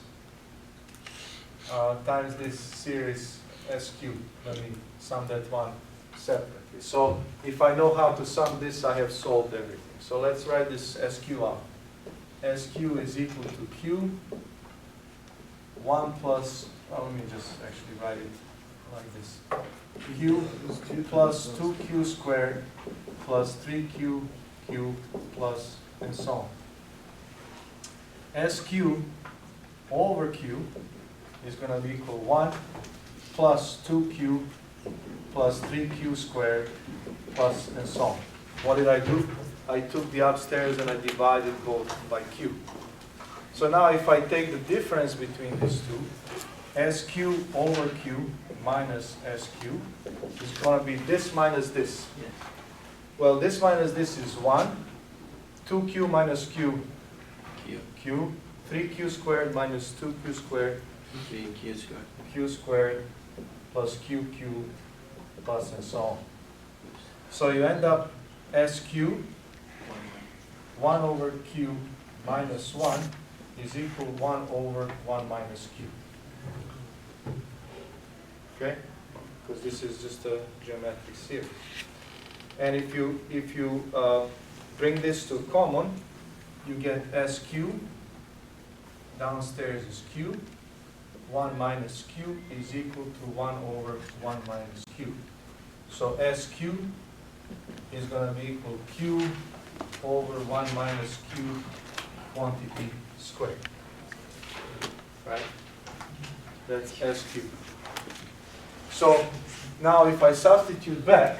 this series SQ. Let me sum that one separately. So if I know how to sum this, I have solved everything. So let's write this SQ out. SQ is equal to Q, 1 plus, let me just actually write it like this. Q plus 2Q squared plus 3Q cubed plus and so on. SQ over Q is going to be equal 1 plus 2Q plus 3Q squared plus and so on. What did I do? I took the upstairs and I divided both by Q. So now if I take the difference between these two, SQ over Q minus SQ is going to be this minus this. Well, this minus this is 1. 2Q minus Q, Q. 3Q squared minus 2Q squared, 3Q squared. Q squared plus Q cubed plus and so on. So you end up SQ 1 over Q minus 1 is equal 1 over 1 minus Q. Okay? Because this is just a geometric series. And if you bring this to common, you get SQ, downstairs is Q, 1 minus Q is equal to 1 over 1 minus Q. So SQ is going to be equal to Q over 1 minus Q quantity squared. Right? That's SQ. So now if I substitute back,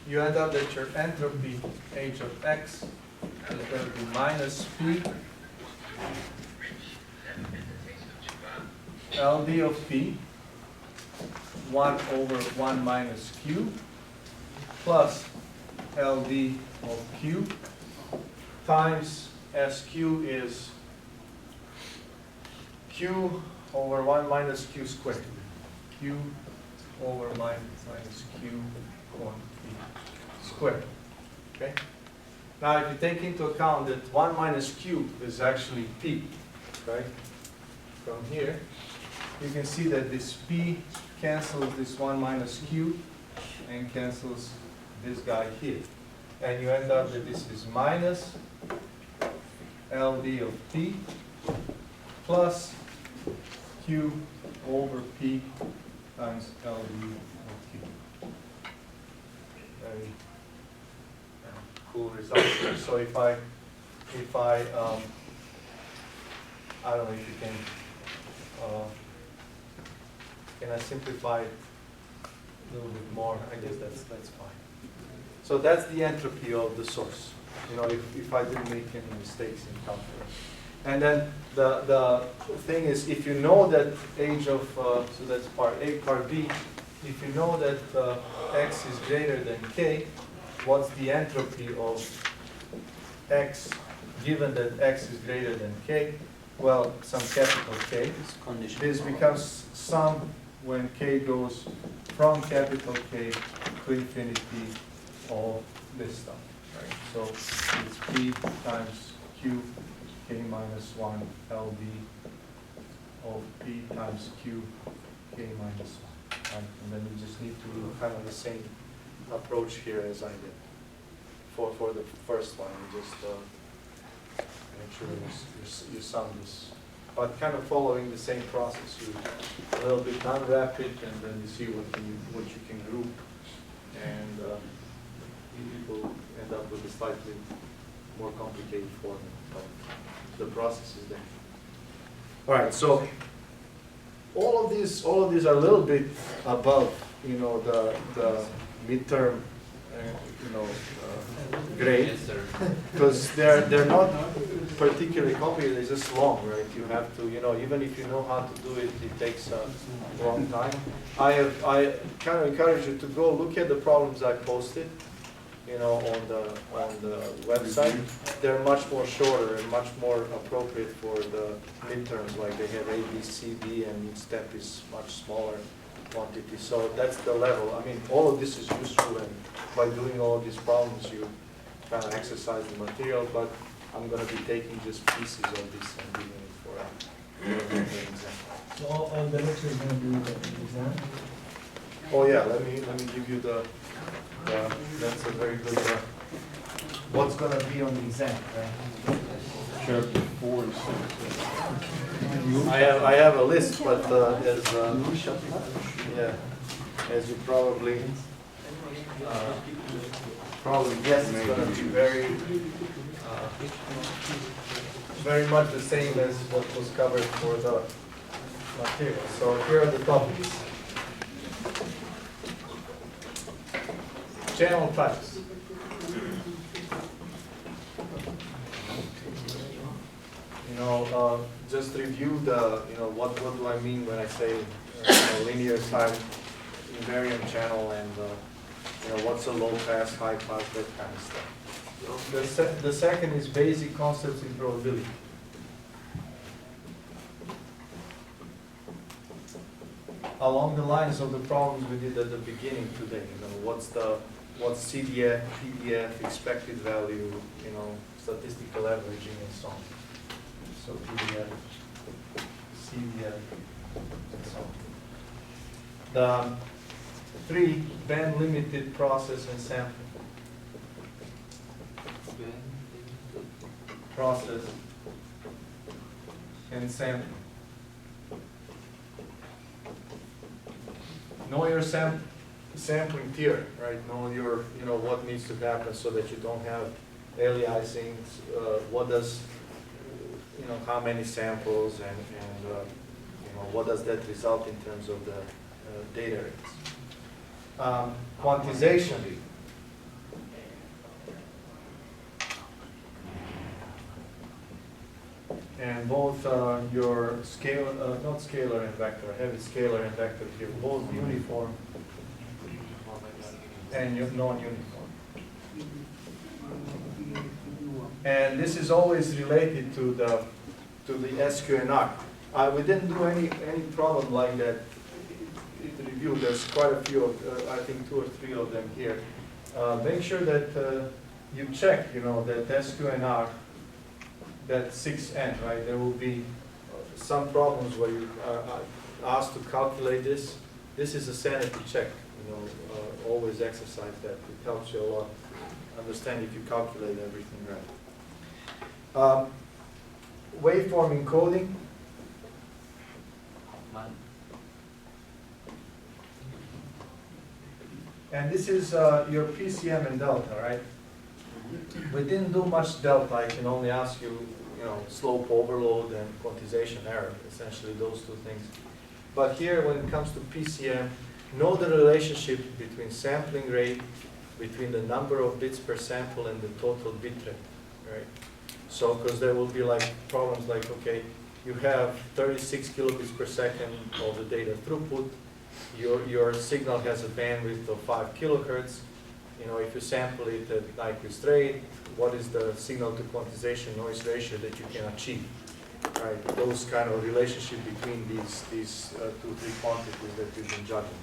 you end up that your entropy H of x is going to be minus P LD of P, 1 over 1 minus Q, plus LD of Q times SQ is Q over 1 minus Q squared. Q over minus Q quantity squared. Okay? Now, if you take into account that 1 minus Q is actually P, right? From here, you can see that this P cancels this 1 minus Q and cancels this guy here. And you end up that this is minus LD of P plus Q over P times LD of Q. Very cool result here. So if I don't know if you can I simplify it a little bit more? I guess that's fine. So that's the entropy of the source. You know, if I didn't make any mistakes in calculus. And then the thing is, if you know that age of, so that's part A, part B, if you know that x is greater than k, what's the entropy of x, given that x is greater than k? Well, some capital K. This becomes sum when k goes from capital K to infinity of this stuff. Right? So it's P times Q, K minus 1, LD of P times Q, K minus 1. Right? And then you just need to do kind of the same approach here as I did for the first one. You just make sure you sum this. But kind of following the same process. You a little bit unwrap it, and then you see what you can group. And you will end up with a slightly more complicated form. But the process is there. All right, so all of these are a little bit above, you know, the midterm, grade, because they're not particularly complicated. It's just long, right? You have to, you know, even if you know how to do it, it takes a long time. I kind of encourage you to go look at the problems I posted, you know, on the website. They're much more shorter and much more appropriate for the midterms. Like they have A, B, C, D, and each step is much smaller quantity. So that's the level. I mean, all of this is useful, and by doing all of these problems, you kind of exercise the material. But I'm going to be taking just pieces of this and giving it for an exam. So all the lectures are going to be the exam? Oh yeah, let me give you the that's a very good what's going to be on the exam, right? Chapter 4 and 6. I have a list, but as you probably guess, it's going to be very much the same as what was covered for the material. So here are the topics. Channel types. You know, just review the, you know, what do I mean when I say linear type, invariant channel, and you know, what's a low pass, high pass, that kind of stuff. The second is basic concepts in probability. Along the lines of the problems we did at the beginning today, you know, what's CDF, PDF, expected value, you know, statistical averaging, and so on. So PDF, CDF, and so on. The 3, band limited process and sampling. Process and sampling. Know your sampling tier, right? Know your, you know, what needs to happen so that you don't have aliasing. What does, you know, how many samples, and you know, what does that result in terms of the data rates? Quantization. And both your scale, not scalar and vector, heavy scalar and vector here, both uniform and non-uniform. And this is always related to the SQNR. We didn't do any problem like that in the review. There's quite a few, I think 2 or 3 of them here. Make sure that you check, that SQNR, that 6n, right? There will be some problems where you are asked to calculate this. This is a sanity check, always exercise that. It helps you a lot understand if you calculate everything right. Waveform encoding. And this is your PCM and delta, right? We didn't do much delta. I can only ask you, slope overload and quantization error, essentially those 2 things. But here, when it comes to PCM, know the relationship between sampling rate, between the number of bits per sample and the total bit rate, right? So, because there will be like problems like, okay, you have 36 kilobits per second of the data throughput, your signal has a bandwidth of 5 kilohertz. If you sample it at Nyquist rate, what is the signal to quantization noise ratio that you can achieve, right? Those kind of relationship between these 2, 3 quantities that you've been judging.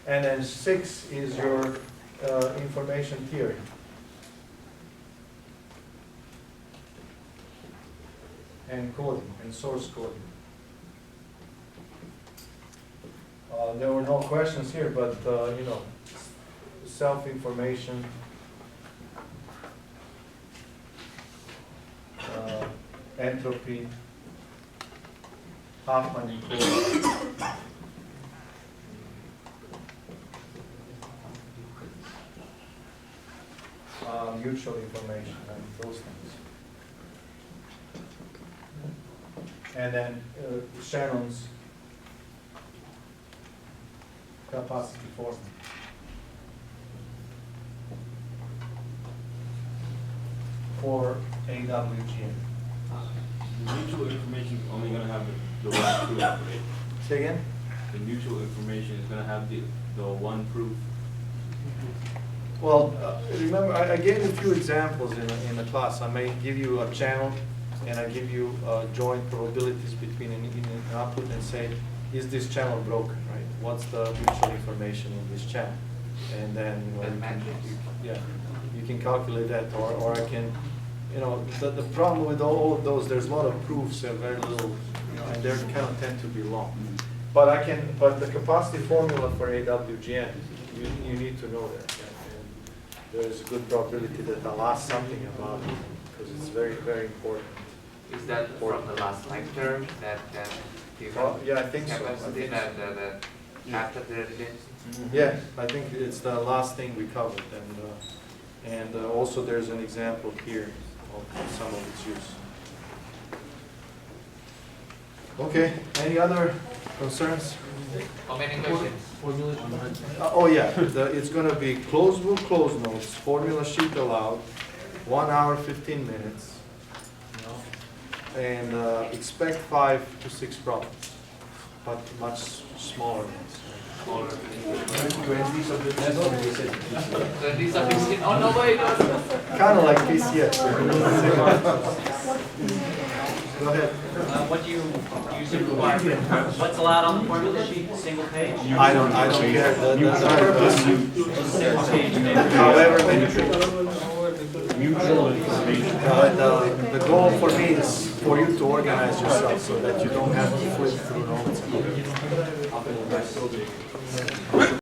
And then 6 is your information theory. And coding, and source coding. There were no questions here, but self-information, entropy, Hoffman equality, mutual information, and those things. And then Shannon's capacity formula. For AWGN. The mutual information is only going to have the one proof, right? Say again? The mutual information is going to have the one proof. Well, remember, I gave you a few examples in the class. I may give you a channel, and I give you joint probabilities between an in and output and say, is this channel broken, right? What's the mutual information in this channel? And then, you can calculate that, or I can, the problem with all of those, there's a lot of proofs and very little, and they kind of tend to be long. But the capacity formula for AWGN, you need to know that. And there's a good probability that I'll ask something about it, because it's very, very important. Is that from the last lecture that Yeah, I think so. capacity that after the redundancy? Yeah, I think it's the last thing we covered, and also there's an example here of some of its use. Okay, any other concerns? How many questions? Oh yeah, it's going to be closed book, closed notes, formula sheet allowed, 1 hour, 15 minutes, and expect 5 to 6 problems, but much smaller ones. So these are 16. Oh no, wait, no. Kind of like PCS. Go ahead. What do you simplify? What's allowed on the formula sheet, single page? I don't care. The purpose. However many. Mutual information. The goal for me is for you to organize yourself so that you don't have to flip through notes.